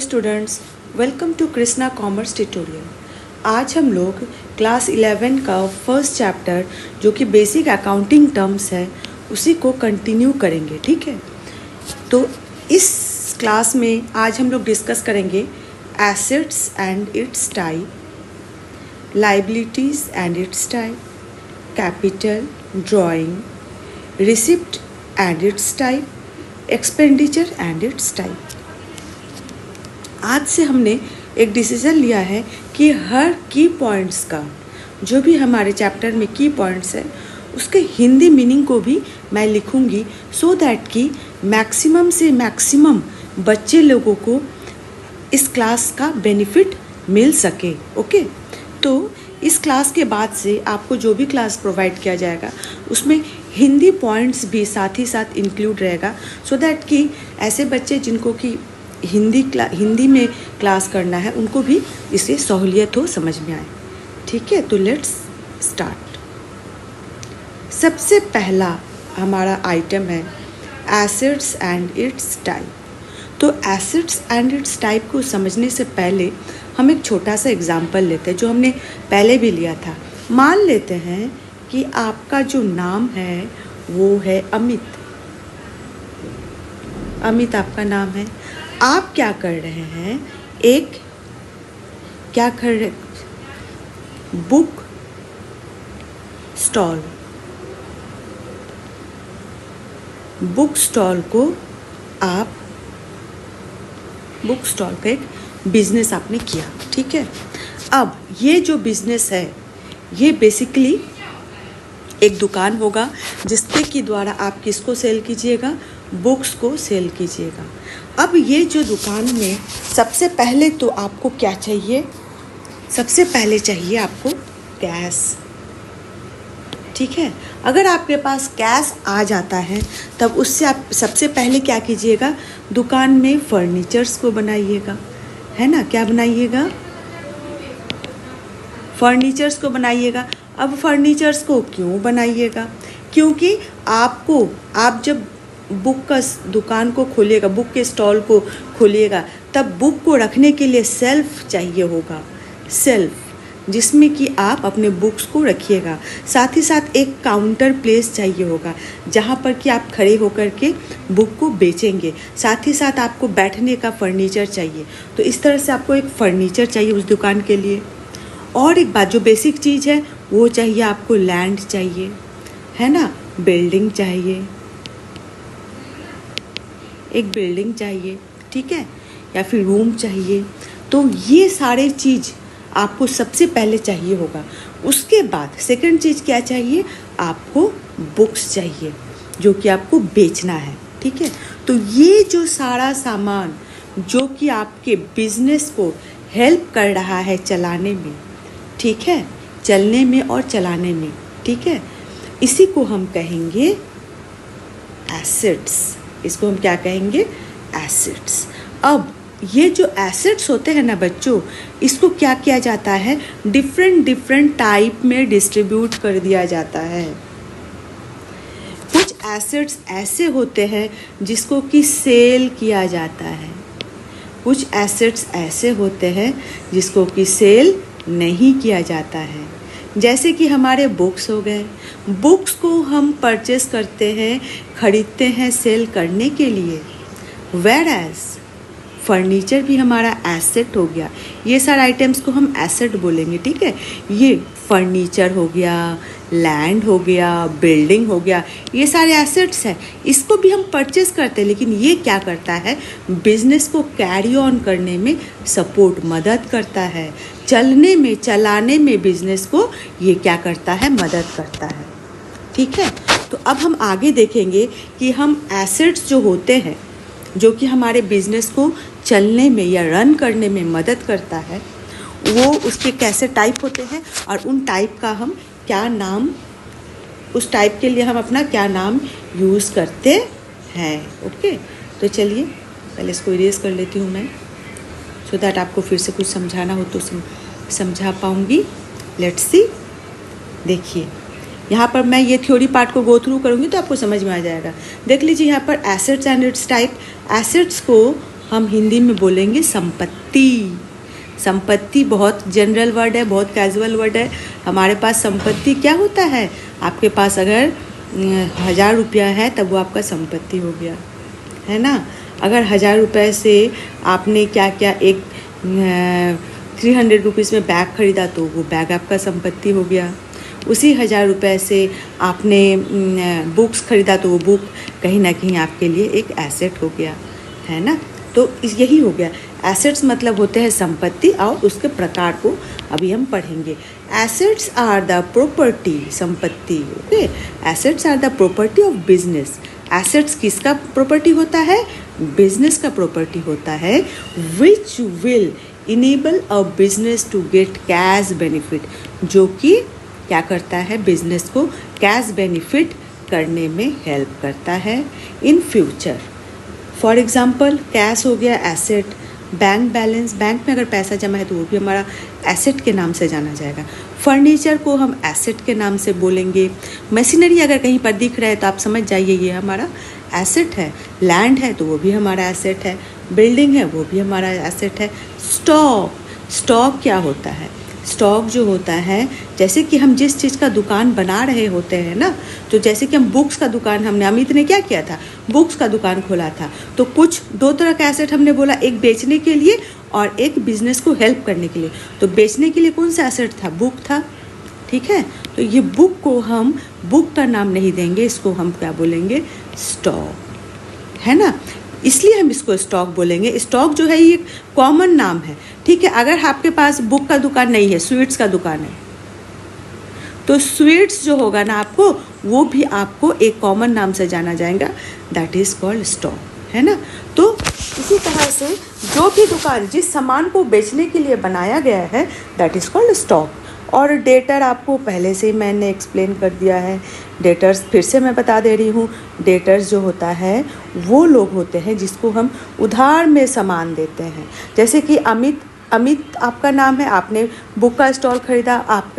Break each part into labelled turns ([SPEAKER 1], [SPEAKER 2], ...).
[SPEAKER 1] Students, welcome to Krishna commerce tutorial. आज हम लोग क्लास 11 का फर्स्ट चैप्टर जो कि बेसिक अकाउंटिंग टर्म्स है उसी को कंटिन्यू करेंगे। ठीक है, तो इस क्लास में आज हम लोग डिस्कस करेंगे assets and it's type, liabilities and it's type, capital, drawing, receipt and it's type, expenditure and it's type. आज से हमने एक डिसीज़न लिया है कि हर की पॉइंट्स का, जो भी हमारे चैप्टर में की पॉइंट्स है उसके हिंदी मीनिंग को भी मैं लिखूंगी, सो दैट कि मैक्सिमम से मैक्सिमम बच्चे लोगों को इस क्लास का बेनिफिट मिल सके। ओके, तो इस क्लास के बाद से आपको जो भी क्लास प्रोवाइड किया जाएगा उसमें हिंदी पॉइंट्स भी साथ ही साथ इंक्लूड रहेगा, सो दैट कि ऐसे बच्चे जिनको कि हिंदी में क्लास करना है उनको भी इससे सहूलियत हो, समझ में आए। ठीक है, तो लेट्स स्टार्ट। सबसे पहला हमारा आइटम है एसेट्स एंड इट्स टाइप। तो एसेट्स एंड इट्स टाइप को समझने से पहले हम एक छोटा सा एग्जाम्पल लेते हैं जो हमने पहले भी लिया था। मान लेते हैं कि आपका जो नाम है वो है अमित। अमित आपका नाम है। आप क्या कर रहे हैं, क्या कर रहे, बुक स्टॉल का एक बिजनेस आपने किया। ठीक है, अब ये जो बिजनेस है ये बेसिकली एक दुकान होगा जिसके की द्वारा आप किसको सेल कीजिएगा, बुक्स को सेल कीजिएगा। अब ये जो दुकान में सबसे पहले तो आपको क्या चाहिए, सबसे पहले चाहिए आपको कैश। ठीक है, अगर आपके पास कैश आ जाता है तब उससे आप सबसे पहले क्या कीजिएगा, दुकान में फर्नीचर्स को बनाइएगा, है ना। क्या बनाइएगा, फर्नीचर्स को बनाइएगा। अब फर्नीचर्स को क्यों बनाइएगा, क्योंकि आप जब बुक का दुकान को खोलिएगा, बुक के स्टॉल को खोलिएगा, तब बुक को रखने के लिए सेल्फ चाहिए होगा, सेल्फ जिसमें कि आप अपने बुक्स को रखिएगा। साथ ही साथ एक काउंटर प्लेस चाहिए होगा जहाँ पर कि आप खड़े होकर के बुक को बेचेंगे। साथ ही साथ आपको बैठने का फर्नीचर चाहिए। तो इस तरह से आपको एक फर्नीचर चाहिए उस दुकान के लिए। और एक बात जो बेसिक चीज़ है वो चाहिए, आपको लैंड चाहिए, है ना, बिल्डिंग चाहिए, एक बिल्डिंग चाहिए, ठीक है, या फिर रूम चाहिए। तो ये सारे चीज़ आपको सबसे पहले चाहिए होगा। उसके बाद सेकंड चीज़ क्या चाहिए, आपको बुक्स चाहिए जो कि आपको बेचना है। ठीक है, तो ये जो सारा सामान जो कि आपके बिजनेस को हेल्प कर रहा है चलाने में, ठीक है, चलने में और चलाने में, ठीक है, इसी को हम कहेंगे एसेट्स। इसको हम क्या कहेंगे, एसेट्स। अब ये जो एसेट्स होते हैं ना बच्चों, इसको क्या किया जाता है, डिफरेंट टाइप में डिस्ट्रीब्यूट कर दिया जाता है। कुछ एसेट्स ऐसे होते हैं जिसको कि सेल किया जाता है, कुछ एसेट्स ऐसे होते हैं जिसको कि सेल नहीं किया जाता है। जैसे कि हमारे बुक्स हो गए, बुक्स को हम परचेस करते हैं, खरीदते हैं सेल करने के लिए। वेयर एज फर्नीचर भी हमारा एसेट हो गया। ये सारे आइटम्स को हम एसेट बोलेंगे। ठीक है, ये फर्नीचर हो गया, लैंड हो गया, बिल्डिंग हो गया, ये सारे एसेट्स हैं। इसको भी हम परचेस करते हैं, लेकिन ये क्या करता है, बिजनेस को कैरी ऑन करने में सपोर्ट, मदद करता है, चलने में, चलाने में बिजनेस को ये क्या करता है, मदद करता है। ठीक है, तो अब हम आगे देखेंगे कि हम एसेट्स जो होते हैं जो कि हमारे बिजनेस को चलने में या रन करने में मदद करता है, वो उसके कैसे टाइप होते हैं और उन टाइप का हम क्या नाम, उस टाइप के लिए हम अपना क्या नाम यूज़ करते हैं। ओके, तो चलिए पहले इसको इरेज कर लेती हूँ मैं, सो दैट आपको फिर से कुछ समझाना हो तो समझा पाऊँगी। लेट्स सी, देखिए यहाँ पर मैं ये थ्योरी पार्ट को गो थ्रू करूँगी तो आपको समझ में आ जाएगा। देख लीजिए यहाँ पर assets and it's type. Assets को हम हिंदी में बोलेंगे संपत्ति। संपत्ति बहुत जनरल वर्ड है, बहुत कैजुअल वर्ड है। हमारे पास संपत्ति क्या होता है, आपके पास अगर 1000 रुपया है तब वो आपका संपत्ति हो गया, है ना। अगर 1000 रुपये से आपने क्या क्या एक 300 रुपीज़ में बैग ख़रीदा तो वो बैग आपका संपत्ति हो गया। उसी 1000 रुपये से आपने बुक्स ख़रीदा तो वो बुक कहीं ना कहीं आपके लिए एक एसेट हो गया, है ना। तो यही हो गया। एसेट्स मतलब होते हैं संपत्ति, और उसके प्रकार को अभी हम पढ़ेंगे। एसेट्स आर द प्रॉपर्टी, संपत्ति, okay. Assets are the property of business. Assets किसका प्रॉपर्टी होता है, बिजनेस का प्रॉपर्टी होता है। Which will enable a business to get cash benefit, जो कि क्या करता है, बिजनेस को कैश बेनिफिट करने में हेल्प करता है in future. For example cash हो गया एसेट। बैंक बैलेंस, बैंक में अगर पैसा जमा है तो वो भी हमारा एसेट के नाम से जाना जाएगा। फर्नीचर को हम एसेट के नाम से बोलेंगे। मशीनरी अगर कहीं पर दिख रहा है तो आप समझ जाइए ये हमारा एसेट है। लैंड है तो वो भी हमारा एसेट है। बिल्डिंग है वो भी हमारा एसेट है। स्टॉक, स्टॉक क्या होता है, स्टॉक जो होता है, जैसे कि हम जिस चीज़ का दुकान बना रहे होते हैं ना, तो जैसे कि हम बुक्स का दुकान, हमने अमित ने क्या किया था, बुक्स का दुकान खोला था, तो कुछ दो तरह का एसेट हमने बोला, एक बेचने के लिए और एक बिजनेस को हेल्प करने के लिए। तो बेचने के लिए कौन सा एसेट था, बुक था, ठीक है। तो ये बुक को हम बुक का नाम नहीं देंगे, इसको हम क्या बोलेंगे, स्टॉक, है ना। इसलिए हम इसको स्टॉक बोलेंगे। स्टॉक जो है ये कॉमन नाम है, ठीक है। अगर आपके पास बुक का दुकान नहीं है, स्वीट्स का दुकान है, तो स्वीट्स जो होगा ना आपको, वो भी आपको एक कॉमन नाम से जाना जाएगा, दैट इज़ कॉल्ड स्टॉक, है ना। तो इसी तरह से जो भी दुकान जिस सामान को बेचने के लिए बनाया गया है, दैट इज़ कॉल्ड स्टॉक। और डेटर आपको पहले से ही मैंने एक्सप्लेन कर दिया है। डेटर्स फिर से मैं बता दे रही हूँ, डेटर्स जो होता है वो लोग होते हैं जिसको हम उधार में सामान देते हैं। जैसे कि अमित आपका नाम है, आपने बुक का स्टॉल ख़रीदा, आप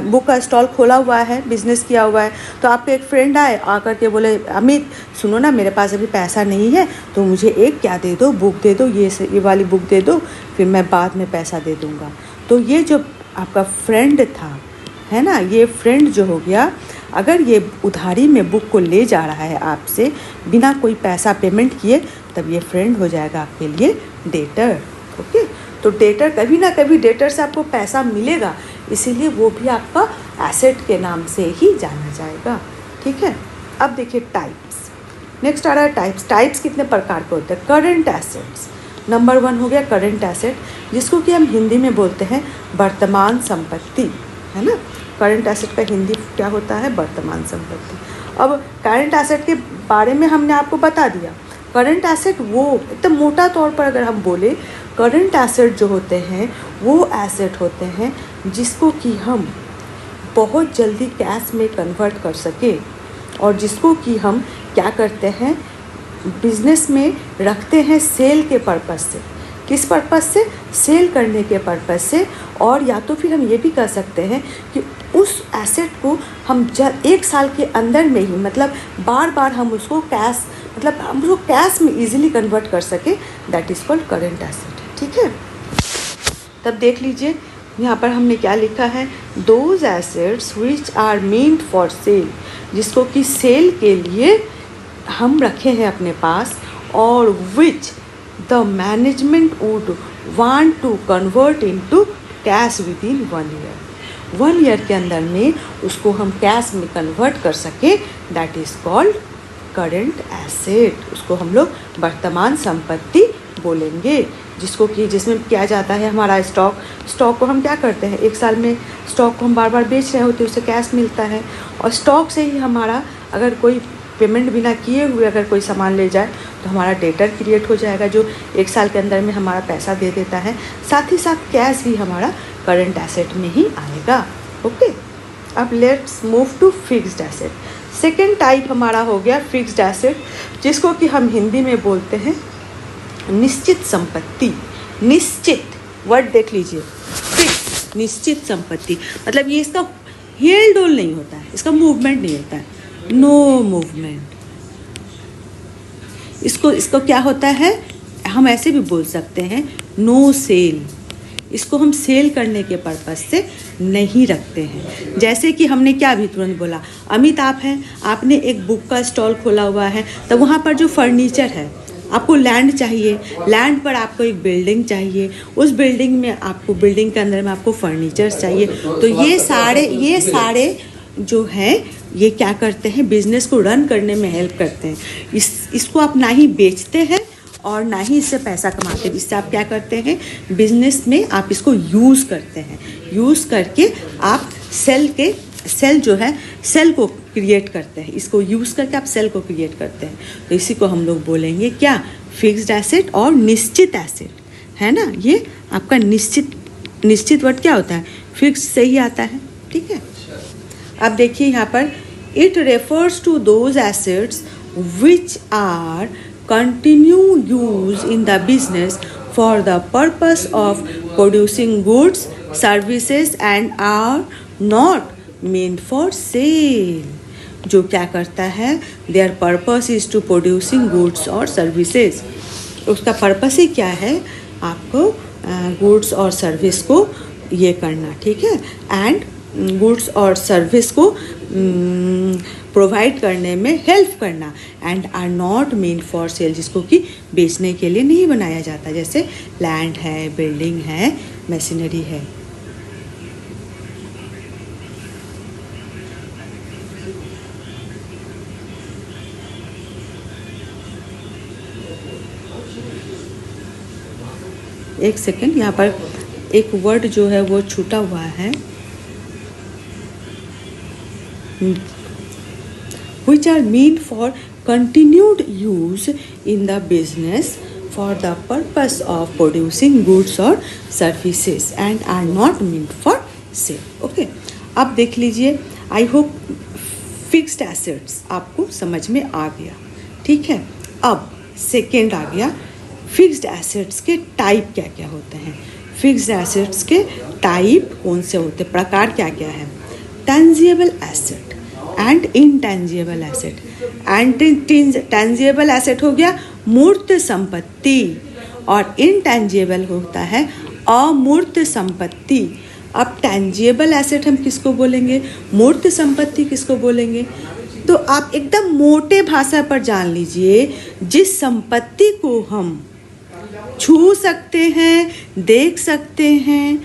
[SPEAKER 1] बुक का स्टॉल खोला हुआ है, बिज़नेस किया हुआ है, तो आपके एक फ्रेंड आए आकर के बोले, अमित सुनो ना, मेरे पास अभी पैसा नहीं है तो मुझे एक क्या दे दो, बुक दे दो, ये वाली बुक दे दो, फिर मैं बाद में पैसा दे दूँगा। तो ये जो आपका फ्रेंड था, है ना, ये फ्रेंड जो हो गया, अगर ये उधारी में बुक को ले जा रहा है आपसे बिना कोई पैसा पेमेंट किए, तब ये फ्रेंड हो जाएगा आपके लिए डेटर, ओके। तो डेटर, कभी ना कभी डेटर से आपको पैसा मिलेगा, इसीलिए वो भी आपका एसेट के नाम से ही जाना जाएगा, ठीक है। अब देखिए टाइप्स, नेक्स्ट आ रहा है टाइप्स। टाइप्स कितने प्रकार के होते हैं, करंट एसेट्स, नंबर 1 हो गया करंट एसेट, जिसको कि हम हिंदी में बोलते हैं वर्तमान संपत्ति, है ना। करंट एसेट का हिंदी क्या होता है, वर्तमान संपत्ति। अब करंट एसेट के बारे में हमने आपको बता दिया। करंट एसेट वो एकदम मोटा तौर पर अगर हम बोले, करंट एसेट जो होते हैं वो एसेट होते हैं जिसको कि हम बहुत जल्दी कैश में कन्वर्ट कर सके, और जिसको कि हम क्या करते हैं, बिजनेस में रखते हैं सेल के पर्पस से। किस पर्पस से, सेल करने के पर्पस से। और या तो फिर हम ये भी कर सकते हैं कि उस एसेट को हम 1 साल के अंदर में ही, मतलब बार बार हम उसको कैश, मतलब हम उसको कैश में इजीली कन्वर्ट कर सके, that is called current asset, ठीक है। तब देख लीजिए यहाँ पर हमने क्या लिखा है, those assets which are meant for sale, जिसको कि सेल के लिए हम रखे हैं अपने पास, और which the management would want to convert into cash within 1 year. 1 year के अंदर में उसको हम कैश में कन्वर्ट कर सके, that is called current asset. उसको हम लोग वर्तमान संपत्ति बोलेंगे, जिसको कि जिसमें किया जाता है हमारा स्टॉक को हम क्या करते हैं, 1 साल में स्टॉक को हम बार बार बेच रहे होते हैं, उससे कैश मिलता है। और स्टॉक से ही हमारा अगर कोई पेमेंट बिना किए हुए अगर कोई सामान ले जाए तो हमारा डेटर क्रिएट हो जाएगा, जो 1 साल के अंदर में हमारा पैसा दे देता है। साथ ही साथ कैश भी हमारा करंट एसेट में ही आएगा, ओके। अब let's move to fixed asset. Second type हमारा हो गया फिक्स्ड एसेट, जिसको कि हम हिंदी में बोलते हैं निश्चित संपत्ति। निश्चित वर्ड देख लीजिए, फिक्स, निश्चित संपत्ति, मतलब ये इसका हेल डोल नहीं होता है, इसका मूवमेंट नहीं होता है, नो मूवमेंट। इसको क्या होता है, हम ऐसे भी बोल सकते हैं नो सेल। इसको हम सेल करने के पर्पज़ से नहीं रखते हैं। जैसे कि हमने क्या अभी तुरंत बोला, अमित आप हैं, आपने एक बुक का स्टॉल खोला हुआ है, तो वहाँ पर जो फर्नीचर है, आपको लैंड चाहिए, लैंड पर आपको एक बिल्डिंग चाहिए, उस बिल्डिंग में आपको, बिल्डिंग के अंदर में आपको फर्नीचर्स चाहिए। तो ये सारे जो हैं ये क्या करते हैं, बिजनेस को रन करने में हेल्प करते हैं। इसको आप ना ही बेचते हैं और ना ही इससे पैसा कमाते हैं। इससे आप क्या करते हैं, बिजनेस में आप इसको यूज़ करते हैं, यूज़ करके आप सेल जो है, सेल को क्रिएट करते हैं। इसको यूज़ करके आप सेल को क्रिएट करते हैं। तो इसी को हम लोग बोलेंगे क्या, फिक्स्ड एसेट और निश्चित एसेट, है ना। ये आपका निश्चित वर्ड क्या होता है, फिक्स्ड से ही आता है, ठीक है। अब देखिए यहाँ पर, it refers to those assets which are continue use in the business for the purpose of producing goods, services and are not meant for sale। जो क्या करता है, their purpose is to producing goods और services। उसका purpose ही क्या है, आपको goods और सर्विस को ये करना, ठीक है, एंड गुड्स और सर्विस को प्रोवाइड करने में हेल्प करना, and are not mean for sale, जिसको कि बेचने के लिए नहीं बनाया जाता, जैसे लैंड है, बिल्डिंग है, मशीनरी है। एक सेकेंड, यहाँ पर एक वर्ड जो है वो छूटा हुआ है, which are meant for continued use in the business for the purpose of producing goods or services and are not meant for sale। Okay, अब देख लीजिए, आई होप फिक्स्ड एसेट्स आपको समझ में आ गया, ठीक है। अब सेकेंड आ गया, फिक्स्ड एसेट्स के टाइप क्या क्या होते हैं। फिक्स्ड एसेट्स के टाइप कौन से होते हैं, प्रकार क्या क्या है। Tangible asset and intangible asset. Tangible asset हो गया मूर्त संपत्ति, और इनटेंजिबल होता है अमूर्त संपत्ति। अब टेंजिबल एसेट हम किसको बोलेंगे, मूर्त संपत्ति किसको बोलेंगे। तो आप एकदम मोटे भाषा पर जान लीजिए, जिस संपत्ति को हम छू सकते हैं, देख सकते हैं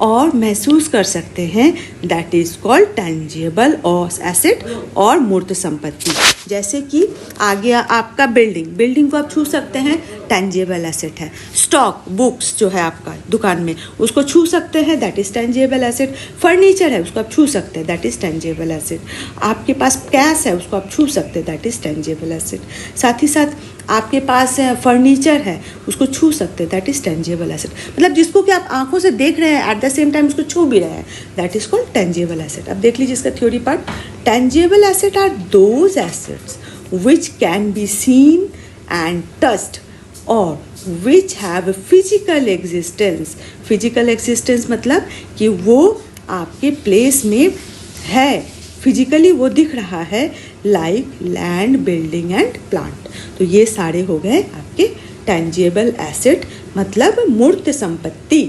[SPEAKER 1] और महसूस कर सकते हैं, दैट इज कॉल्ड टेंजिबल और एसेट और मूर्त संपत्ति। जैसे कि आ गया आपका बिल्डिंग को आप छू सकते हैं, टेंजिबल एसेट है। स्टॉक, बुक्स जो है आपका दुकान में, उसको छू सकते हैं, that is tangible asset. Furniture है, उसको आप छू सकते हैं, दैट इज टेंजिबल एसेट। आपके पास कैश है, उसको आप छू सकते हैं, दैट इज टेंजिबल एसेट। साथ ही साथ आपके पास फर्नीचर है, उसको छू सकते हैं, दैट इज टेंजिबल एसेट। मतलब जिसको कि आप आंखों से देख रहे हैं, एट द सेम टाइम उसको छू भी रहे हैं, that is called tangible asset. अब देख लीजिए इसका theory part. Tangible asset are those assets which can be seen and touched or which have physical existence। physical existence मतलब कि वो आपके प्लेस में है, फिजिकली वो दिख रहा है, like land, building and plant. तो ये सारे हो गए आपके टेंजिबल एसेट, मतलब मूर्त संपत्ति।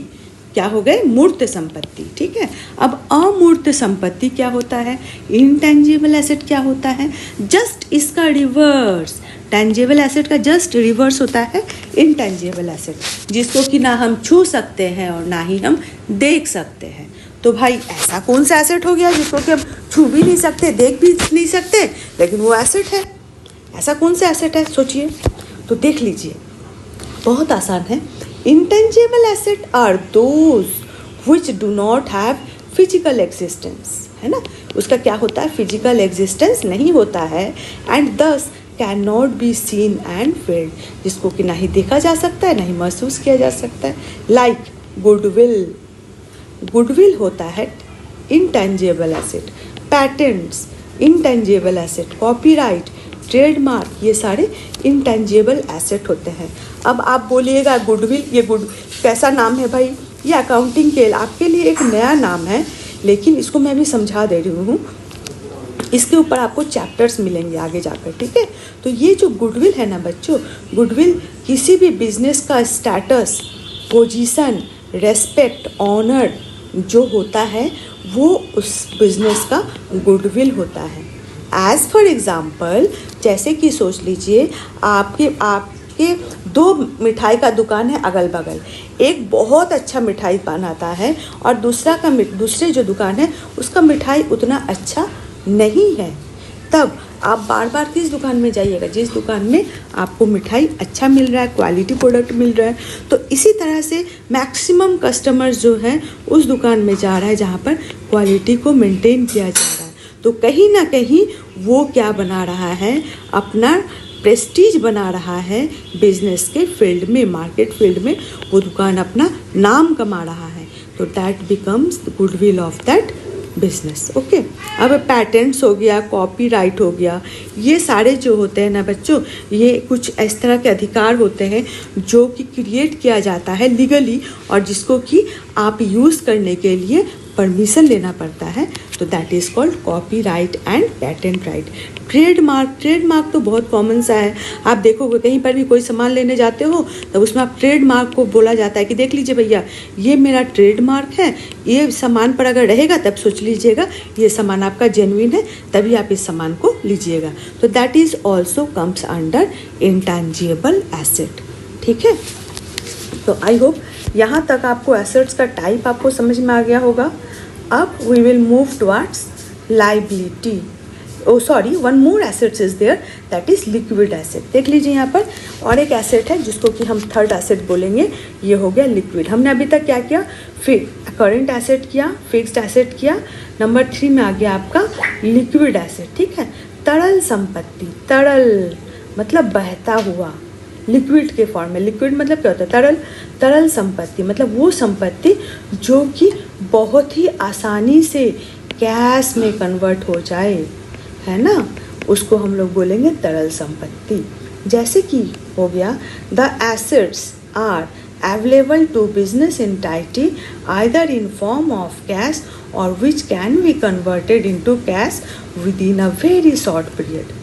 [SPEAKER 1] क्या हो गए, मूर्त संपत्ति, ठीक है। अब अमूर्त संपत्ति क्या होता है, इनटेंजिबल एसेट क्या होता है, जस्ट इसका रिवर्स। टेंजिबल एसेट का जस्ट रिवर्स होता है इनटेंजिबल एसेट, जिसको कि ना हम छू सकते हैं और ना ही हम देख सकते हैं। तो भाई ऐसा कौन सा एसेट हो गया जिसको कि हम छू भी नहीं सकते, देख भी नहीं सकते, लेकिन वो एसेट है। ऐसा कौन सा एसेट है, सोचिए। तो देख लीजिए, बहुत आसान है। Intangible asset are those which do not have physical existence, है ना। उसका क्या होता है, फिजिकल एग्जिस्टेंस नहीं होता है, and thus cannot be seen and felt, जिसको कि ना ही देखा जा सकता है, ना ही महसूस किया जा सकता है। लाइक गुडविल होता है intangible asset, patents intangible asset, copyright, trademark, ये सारे इंटेंजिबल एसेट होते हैं। अब आप बोलिएगा गुडविल, ये कैसा नाम है भाई, ये अकाउंटिंग के आपके लिए एक नया नाम है, लेकिन इसको मैं भी समझा दे रही हूँ। इसके ऊपर आपको चैप्टर्स मिलेंगे आगे जाकर, ठीक है। तो ये जो गुडविल है ना बच्चों, गुडविल किसी भी बिजनेस का स्टेटस, पोजीशन, रेस्पेक्ट, ऑनर जो होता है वो उस बिजनेस का गुडविल होता है। एज फॉर एग्जाम्पल, जैसे कि सोच लीजिए आपके दो मिठाई का दुकान है अगल बगल, एक बहुत अच्छा मिठाई बनाता है और दूसरे जो दुकान है उसका मिठाई उतना अच्छा नहीं है। तब आप बार बार किस दुकान में जाइएगा? जिस दुकान में आपको मिठाई अच्छा मिल रहा है, क्वालिटी प्रोडक्ट मिल रहा है। तो इसी तरह से मैक्सिमम कस्टमर्स जो हैं उस दुकान में जा रहा है जहाँ पर क्वालिटी को मेंटेन किया जा रहा है। तो कहीं ना कहीं वो क्या बना रहा है, अपना प्रेस्टीज बना रहा है बिजनेस के फील्ड में, मार्केट फील्ड में वो दुकान अपना नाम कमा रहा है। तो that becomes the goodwill of that business. Okay, अब पैटेंट्स हो गया, कॉपीराइट हो गया, ये सारे जो होते हैं ना बच्चों, ये कुछ इस तरह के अधिकार होते हैं जो कि क्रिएट किया जाता है लीगली और जिसको कि आप यूज़ करने के लिए परमिशन लेना पड़ता है। तो that is called copyright and patent right. Trademark तो बहुत कॉमन सा है। आप देखोगे कहीं पर भी कोई सामान लेने जाते हो तब उसमें आप ट्रेडमार्क को बोला जाता है कि देख लीजिए भैया ये मेरा ट्रेडमार्क है, ये सामान पर अगर रहेगा तब सोच लीजिएगा ये सामान आपका जेन्युइन है, तभी आप इस सामान को लीजिएगा। तो that is also comes under intangible asset, ठीक है। तो आई होप यहाँ तक आपको एसेट्स का टाइप आपको समझ में आ गया होगा। अब we will move towards liability. Oh sorry, one more assets is there, that is liquid asset. देख लीजिए यहाँ पर और एक एसेट है जिसको कि हम थर्ड एसेट बोलेंगे, ये हो गया लिक्विड। हमने अभी तक क्या किया, करंट एसेट किया, फिक्स्ड एसेट किया, नंबर 3 में आ गया आपका लिक्विड एसेट, ठीक है। तरल संपत्ति, तरल मतलब बहता हुआ, लिक्विड के फॉर्म में। लिक्विड मतलब क्या होता है, तरल। तरल संपत्ति मतलब वो संपत्ति जो कि बहुत ही आसानी से कैश में कन्वर्ट हो जाए, है ना, उसको हम लोग बोलेंगे तरल संपत्ति। जैसे कि हो गया the assets are available to business entity either in form of cash और which can be converted into cash within a very short period.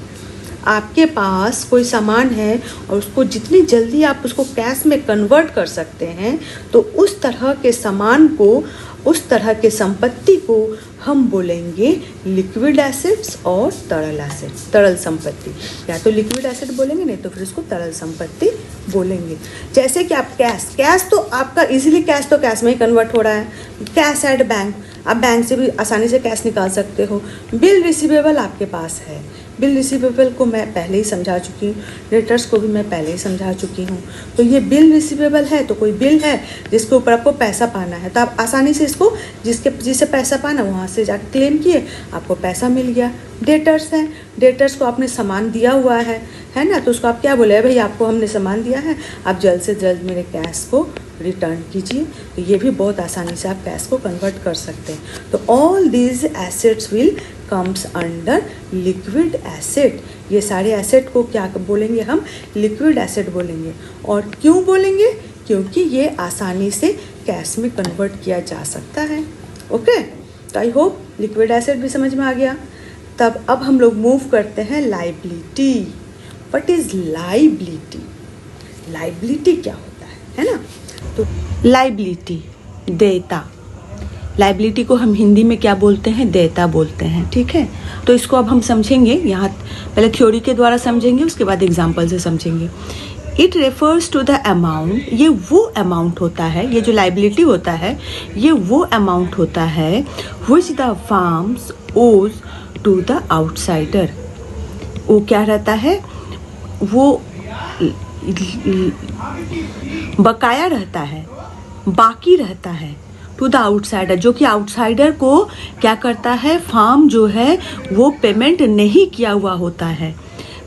[SPEAKER 1] आपके पास कोई सामान है और उसको जितनी जल्दी आप उसको कैश में कन्वर्ट कर सकते हैं, तो उस तरह के सामान को, उस तरह के संपत्ति को हम बोलेंगे लिक्विड एसेट्स और तरल एसेट्स, तरल संपत्ति। या तो लिक्विड एसेट बोलेंगे, नहीं तो फिर उसको तरल संपत्ति बोलेंगे। जैसे कि आप कैश तो आपका इजीली कैश तो कैश में ही कन्वर्ट हो रहा है, कैश एट बैंक, आप बैंक से भी आसानी से कैश निकाल सकते हो। बिल रिसीवेबल आपके पास है, बिल रिसीवेबल को मैं पहले ही समझा चुकी हूँ, डेटर्स को भी मैं पहले ही समझा चुकी हूँ। तो ये बिल रिसीवेबल है तो कोई बिल है जिसके ऊपर आपको पैसा पाना है, तो आप आसानी से इसको जिससे पैसा पाना वहाँ से जाकर क्लेम किए, आपको पैसा मिल गया। डेटर्स हैं, डेटर्स को आपने सामान दिया हुआ है ना, तो उसको आप क्या बोले, भाई आपको हमने सामान दिया है, आप जल्द से जल्द मेरे कैश को रिटर्न कीजिए। तो ये भी बहुत आसानी से आप कैश को कन्वर्ट कर सकते हैं। तो all these assets will comes under liquid asset. ये सारे एसेट को क्या बोलेंगे हम, लिक्विड एसेट बोलेंगे। और क्यों बोलेंगे, क्योंकि ये आसानी से कैश में कन्वर्ट किया जा सकता है। ओके, तो आई होप लिक्विड एसेट भी समझ में आ गया। तब अब हम लोग मूव करते हैं liability. What is liability? Liability क्या होता है ना। तो लाइबिलिटी देयता, लाइबिलिटी को हम हिंदी में क्या बोलते हैं, देयता बोलते हैं, ठीक है। तो इसको अब हम समझेंगे, यहाँ पहले थ्योरी के द्वारा समझेंगे, उसके बाद एग्जाम्पल से समझेंगे। It refers to the amount, ये वो अमाउंट होता है, ये जो लाइबिलिटी होता है ये वो अमाउंट होता है विच द फर्म्स ओज टू द आउटसाइडर। वो क्या रहता है, वो बकाया रहता है, बाकी रहता है टू द आउटसाइडर, जो कि आउटसाइडर को क्या करता है, फार्म जो है वो पेमेंट नहीं किया हुआ होता है।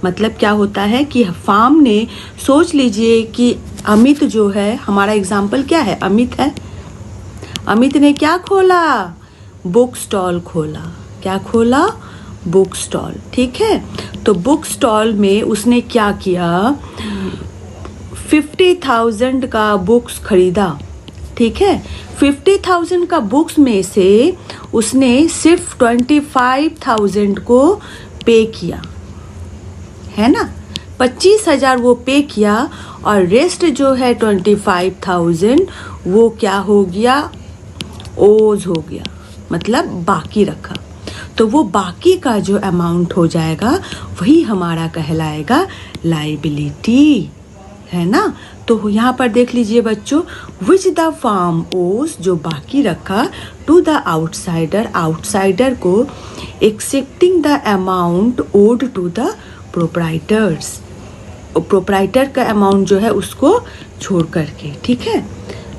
[SPEAKER 1] मतलब क्या होता है कि फार्म ने, सोच लीजिए कि अमित जो है, हमारा एग्जाम्पल क्या है, अमित है, अमित ने क्या खोला, बुक स्टॉल खोला। क्या खोला, बुक स्टॉल, ठीक है। तो बुक स्टॉल में उसने क्या किया, 50,000 का बुक्स खरीदा, ठीक है। 50,000 का बुक्स में से उसने सिर्फ 25,000 को पे किया, है ना। 25,000 वो पे किया और रेस्ट जो है 25,000 वो क्या हो गया, ओज हो गया, मतलब बाकी रखा। तो वो बाकी का जो अमाउंट हो जाएगा वही हमारा कहलाएगा लाइबिलिटी, है ना। तो यहाँ पर देख लीजिए बच्चों, विच द फार्म ओज, जो बाकी रखा, टू द आउटसाइडर, आउटसाइडर को, excepting the amount owed to the proprietors, proprietor का अमाउंट जो है उसको छोड़ करके, ठीक है।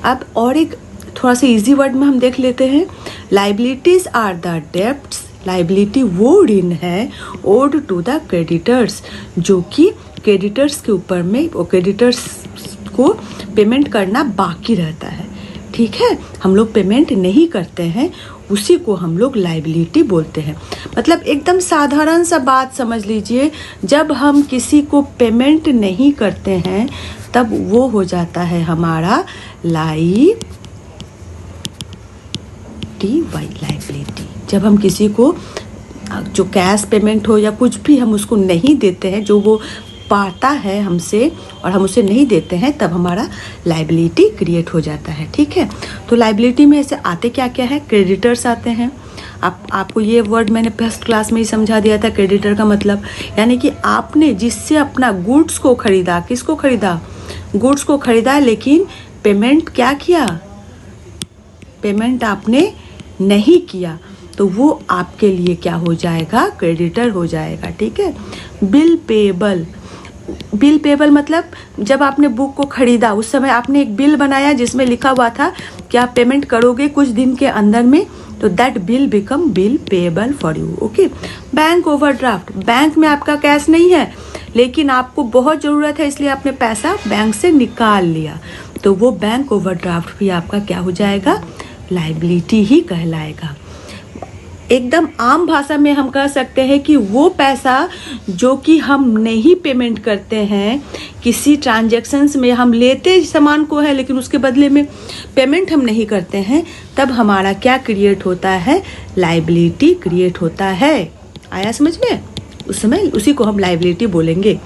[SPEAKER 1] अब और एक थोड़ा सा इजी वर्ड में हम देख लेते हैं। Liabilities are the debts, liability वो ऋण है ओड टू द क्रेडिटर्स, जो कि क्रेडिटर्स के ऊपर में, क्रेडिटर्स को पेमेंट करना बाकी रहता है, ठीक है। हम लोग पेमेंट नहीं करते हैं, उसी को हम लोग लाइबिलिटी बोलते हैं। मतलब एकदम साधारण सा बात समझ लीजिए, जब हम किसी को पेमेंट नहीं करते हैं तब वो हो जाता है हमारा लाइबिलिटी। जब हम किसी को जो कैश पेमेंट हो या कुछ भी हम उसको नहीं देते हैं, जो वो पाता है हमसे और हम उसे नहीं देते हैं, तब हमारा लाइबिलिटी क्रिएट हो जाता है, ठीक है। तो लाइबिलिटी में ऐसे आते क्या क्या है, क्रेडिटर्स आते हैं। आपको ये वर्ड मैंने फर्स्ट क्लास में ही समझा दिया था, क्रेडिटर का मतलब यानी कि आपने जिससे अपना गुड्स को खरीदा, किसको खरीदा, गुड्स को खरीदा, लेकिन पेमेंट क्या किया, पेमेंट आपने नहीं किया, तो वो आपके लिए क्या हो जाएगा, क्रेडिटर हो जाएगा, ठीक है। बिल पेबल, बिल पेबल मतलब जब आपने बुक को खरीदा उस समय आपने एक बिल बनाया जिसमें लिखा हुआ था कि आप पेमेंट करोगे कुछ दिन के अंदर में, तो that bill become bill payable for you, okay. Bank overdraft, bank में आपका कैश नहीं है लेकिन आपको बहुत ज़रूरत है इसलिए आपने पैसा बैंक से निकाल लिया, तो वो बैंक ओवरड्राफ्ट भी आपका क्या हो जाएगा, लाइबिलिटी ही कहलाएगा। एकदम आम भाषा में हम कह सकते हैं कि वो पैसा जो कि हम नहीं पेमेंट करते हैं, किसी ट्रांजैक्शंस में हम लेते सामान को है लेकिन उसके बदले में पेमेंट हम नहीं करते हैं, तब हमारा क्या क्रिएट होता है, लाइबिलिटी क्रिएट होता है। आया समझ में, उस समय उसी को हम लाइबिलिटी बोलेंगे।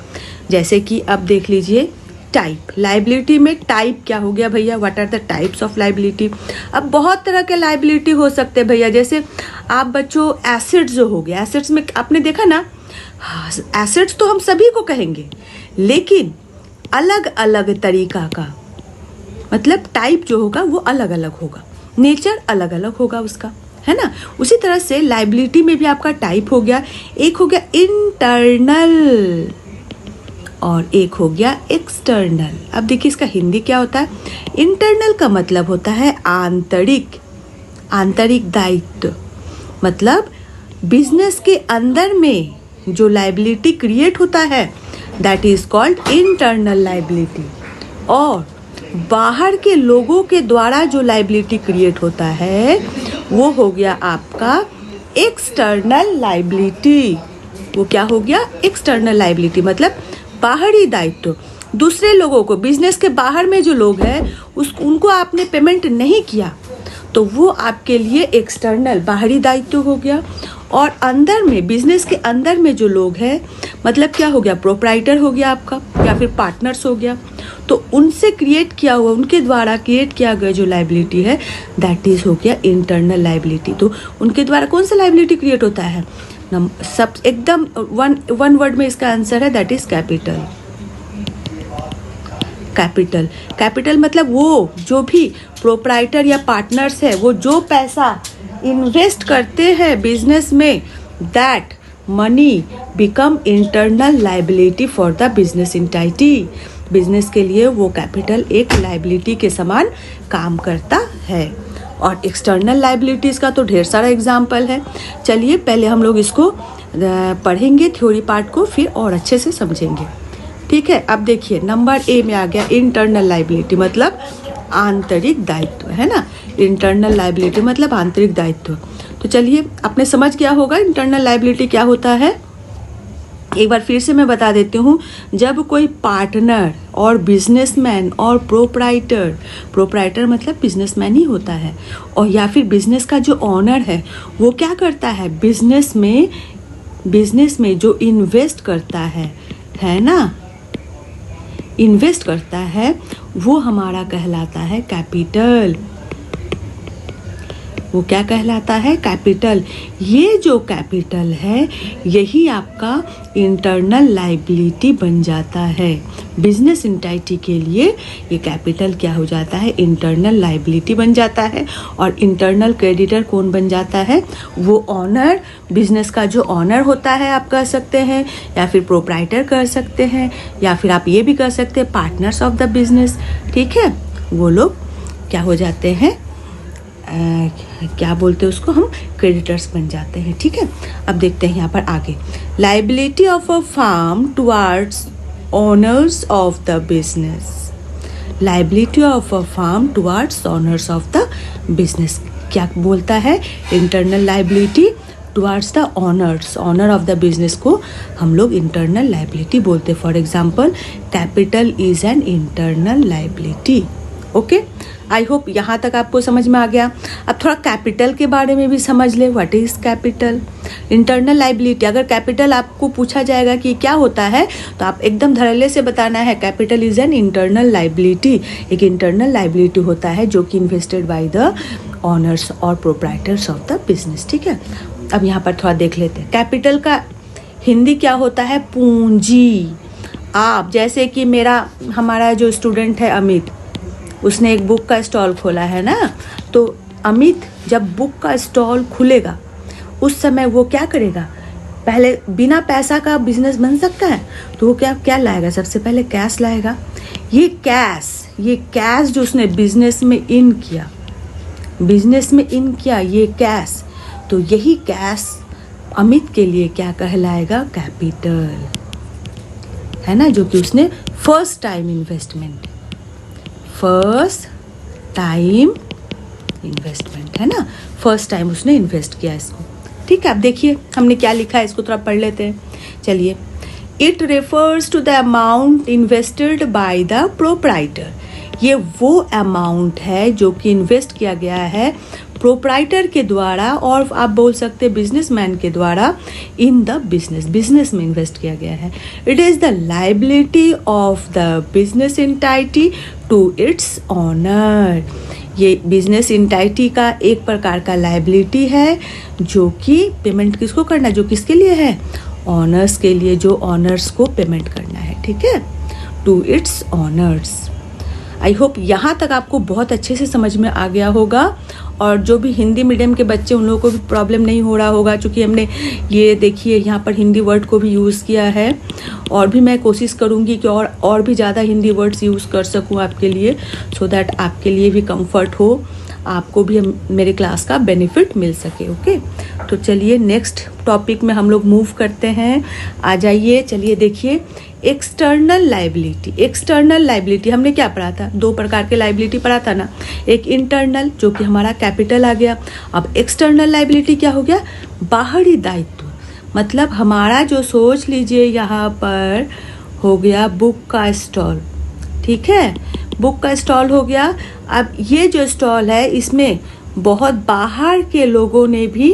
[SPEAKER 1] जैसे कि अब देख लीजिए टाइप, लाइबिलिटी में टाइप क्या हो गया भैया, what are the types of liability. अब बहुत तरह के लाइबिलिटी हो सकते हैं भैया, जैसे आप बच्चों एसेट्स जो हो गया, एसेट्स में आपने देखा ना, एसेट्स तो हम सभी को कहेंगे लेकिन अलग अलग तरीका का, मतलब टाइप जो होगा वो अलग अलग होगा, नेचर अलग अलग होगा उसका, है ना। उसी तरह से लाइबिलिटी में भी आपका टाइप हो गया, एक हो गया इंटरनल और एक हो गया एक्सटर्नल। अब देखिए इसका हिंदी क्या होता है, इंटरनल का मतलब होता है आंतरिक, आंतरिक दायित्व, मतलब बिजनेस के अंदर में जो लाइबिलिटी क्रिएट होता है that is called internal liability, और बाहर के लोगों के द्वारा जो लाइबिलिटी क्रिएट होता है वो हो गया आपका एक्सटर्नल लाइबिलिटी। वो क्या हो गया, एक्सटर्नल लाइबिलिटी, मतलब बाहरी दायित्व, दूसरे लोगों को, बिजनेस के बाहर में जो लोग हैं उनको आपने पेमेंट नहीं किया तो वो आपके लिए एक्सटर्नल बाहरी दायित्व हो गया। और अंदर में, बिजनेस के अंदर में जो लोग हैं, मतलब क्या हो गया, प्रोप्राइटर हो गया आपका या फिर पार्टनर्स हो गया, तो उनसे क्रिएट किया हुआ, उनके द्वारा क्रिएट किया गया जो लाइबिलिटी है दैट इज हो गया इंटरनल लाइबिलिटी। तो उनके द्वारा कौन सा लाइबिलिटी क्रिएट होता है, सब एकदम वन वर्ड में इसका आंसर है that is capital. Capital, capital मतलब वो जो भी प्रोप्राइटर या पार्टनर्स है वो जो पैसा इन्वेस्ट करते हैं बिजनेस में, that money become internal liability for the business entity. Business के लिए वो कैपिटल एक लाइबिलिटी के समान काम करता है। और एक्सटर्नल लाइबिलिटीज़ का तो ढेर सारा एग्जाम्पल है। चलिए पहले हम लोग इसको पढ़ेंगे थ्योरी पार्ट को, फिर और अच्छे से समझेंगे, ठीक है। अब देखिए नंबर ए में आ गया इंटरनल लाइबिलिटी, मतलब आंतरिक दायित्व, है ना। इंटरनल लाइबिलिटी मतलब आंतरिक दायित्व। तो चलिए आपने समझ गया होगा इंटरनल लाइबिलिटी क्या होता है। एक बार फिर से मैं बता देती हूँ, जब कोई पार्टनर और बिजनेसमैन और प्रोप्राइटर मतलब बिजनेसमैन ही होता है, और या फिर बिजनेस का जो ऑनर है वो क्या करता है, बिजनेस में जो इन्वेस्ट करता है ना, इन्वेस्ट करता है, वो हमारा कहलाता है कैपिटल। वो क्या कहलाता है, कैपिटल। ये जो कैपिटल है यही आपका इंटरनल लायबिलिटी बन जाता है। बिजनेस एंटिटी के लिए ये कैपिटल क्या हो जाता है, इंटरनल लायबिलिटी बन जाता है। और इंटरनल क्रेडिटर कौन बन जाता है, वो ऑनर, बिजनेस का जो ऑनर होता है आप कह सकते हैं, या फिर प्रोप्राइटर कर सकते हैं, या फिर आप ये भी कर सकते हैं पार्टनर्स ऑफ द बिजनेस। ठीक है, वो लोग क्या हो जाते हैं, क्या बोलते हैं उसको, हम क्रेडिटर्स बन जाते हैं। ठीक है, अब देखते हैं यहाँ पर आगे, liability of a firm towards owners of the business. Liability of a firm towards owners of the business क्या बोलता है, internal liability towards the owners, owner of the business को हम लोग इंटरनल लायबिलिटी बोलते हैं। For example, capital is an internal liability. Okay, I hope यहाँ तक आपको समझ में आ गया। अब थोड़ा कैपिटल के बारे में भी समझ ले, what is capital, internal liability. अगर कैपिटल आपको पूछा जाएगा कि क्या होता है, तो आप एकदम धड़ल्ले से बताना है capital is an internal liability. एक इंटरनल लायबिलिटी होता है जो कि इन्वेस्टेड बाय द ऑनर्स और प्रोप्राइटर्स ऑफ द बिजनेस। ठीक है, अब यहाँ पर थोड़ा देख लेते हैं कैपिटल का हिंदी क्या होता है, पूंजी। आप जैसे कि हमारा जो स्टूडेंट है अमित, उसने एक बुक का स्टॉल खोला है ना, तो अमित जब बुक का स्टॉल खुलेगा उस समय वो क्या करेगा, पहले बिना पैसा का बिजनेस बन सकता है, तो वो क्या लाएगा, सबसे पहले कैश लाएगा। ये कैश जो उसने बिजनेस में इन किया, ये कैश, तो यही कैश अमित के लिए क्या कहलाएगा, कैपिटल है ना, जो कि उसने फर्स्ट टाइम इन्वेस्टमेंट है ना, फर्स्ट टाइम उसने इन्वेस्ट किया इसको। ठीक है, अब देखिए हमने क्या लिखा है, इसको थोड़ा पढ़ लेते हैं। चलिए, it refers to the amount invested by the proprietor. ये वो अमाउंट है जो कि इन्वेस्ट किया गया है प्रोप्राइटर के द्वारा, और आप बोल सकते हैं बिजनेसमैन के द्वारा, इन द बिजनेस में इन्वेस्ट किया गया है। It is the liability of the business entity to its owner. ये बिजनेस एंटिटी का एक प्रकार का लायबिलिटी है जो कि पेमेंट किसको करना, जो किसके लिए है, ऑनर्स के लिए, जो ऑनर्स को पेमेंट करना है। ठीक है, to its owners. I hope यहाँ तक आपको बहुत अच्छे से समझ में आ गया होगा, और जो भी हिंदी मीडियम के बच्चे उन लोगों को भी प्रॉब्लम नहीं हो रहा होगा, क्योंकि हमने ये देखिए यहाँ पर हिंदी वर्ड को भी यूज़ किया है, और भी मैं कोशिश करूँगी कि और भी ज़्यादा हिंदी वर्ड्स यूज़ कर सकूँ आपके लिए, सो दैट आपके लिए भी कंफर्ट हो, आपको भी मेरे क्लास का बेनिफिट मिल सके। ओके, तो चलिए नेक्स्ट टॉपिक में हम लोग मूव करते हैं। आ जाइए, चलिए देखिए, एक्सटर्नल लायबिलिटी हमने क्या पढ़ा था, दो प्रकार के लायबिलिटी पढ़ा था ना, एक इंटरनल जो कि हमारा कैपिटल आ गया। अब एक्सटर्नल लायबिलिटी क्या हो गया, बाहरी दायित्व, मतलब हमारा जो, सोच लीजिए यहाँ पर हो गया बुक का स्टॉल। ठीक है, बुक का स्टॉल हो गया। अब ये जो स्टॉल है इसमें बहुत बाहर के लोगों ने भी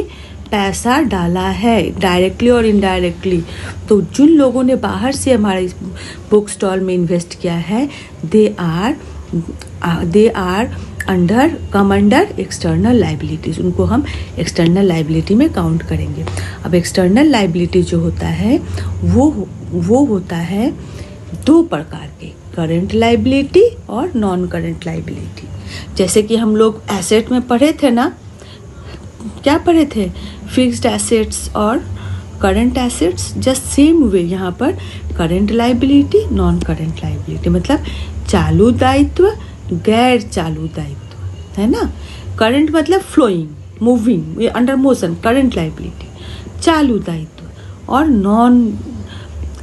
[SPEAKER 1] पैसा डाला है, डायरेक्टली और इनडायरेक्टली। तो जिन लोगों ने बाहर से हमारे बुक स्टॉल में इन्वेस्ट किया है, they are under external liabilities, उनको हम एक्सटर्नल लायबिलिटी में काउंट करेंगे। अब एक्सटर्नल लायबिलिटी जो होता है वो होता है दो प्रकार के, करंट लायबिलिटी और नॉन करंट लायबिलिटी। जैसे कि हम लोग एसेट में पढ़े थे ना, क्या पढ़े थे, फिक्स्ड एसेट्स और current assets. Just same way यहाँ पर current liability, non current liability, मतलब चालू दायित्व, गैर चालू दायित्व, है ना। करंट मतलब flowing, moving, under motion, current liability, चालू दायित्व, और नॉन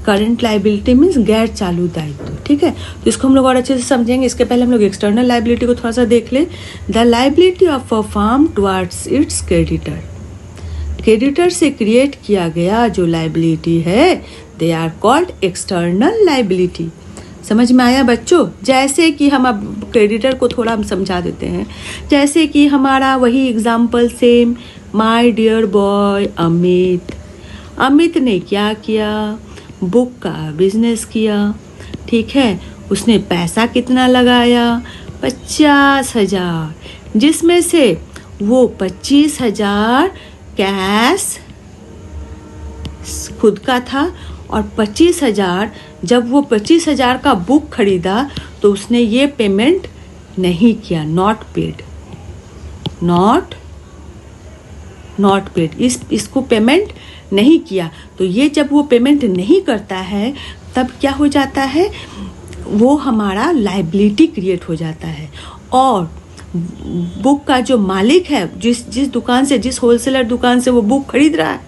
[SPEAKER 1] करंट लायबिलिटी मीन्स गैर चालू दायित्व। ठीक है, तो इसको हम लोग और अच्छे से समझेंगे। इसके पहले हम लोग एक्सटर्नल लायबिलिटी को थोड़ा सा देख ले। The liability of a firm towards its creditor से क्रिएट किया गया जो लायबिलिटी है, they are called external liability. समझ में आया बच्चों? जैसे कि हम अब क्रेडिटर को थोड़ा हम समझा देते हैं। जैसे कि हमारा वही example same, my dear boy Amit. Amit ने क्या किया? बुक का बिजनेस किया, ठीक है। उसने पैसा कितना लगाया? 50,000, जिसमें से वो 25,000 कैश खुद का था और 25,000 जब वो 25,000 का बुक खरीदा तो उसने ये पेमेंट नहीं किया, नॉट पेड, इसको पेमेंट नहीं किया। तो ये जब वो पेमेंट नहीं करता है तब क्या हो जाता है? वो हमारा लाइबिलिटी क्रिएट हो जाता है। और बुक का जो मालिक है, जिस दुकान से, जिस होलसेलर दुकान से वो बुक खरीद रहा है,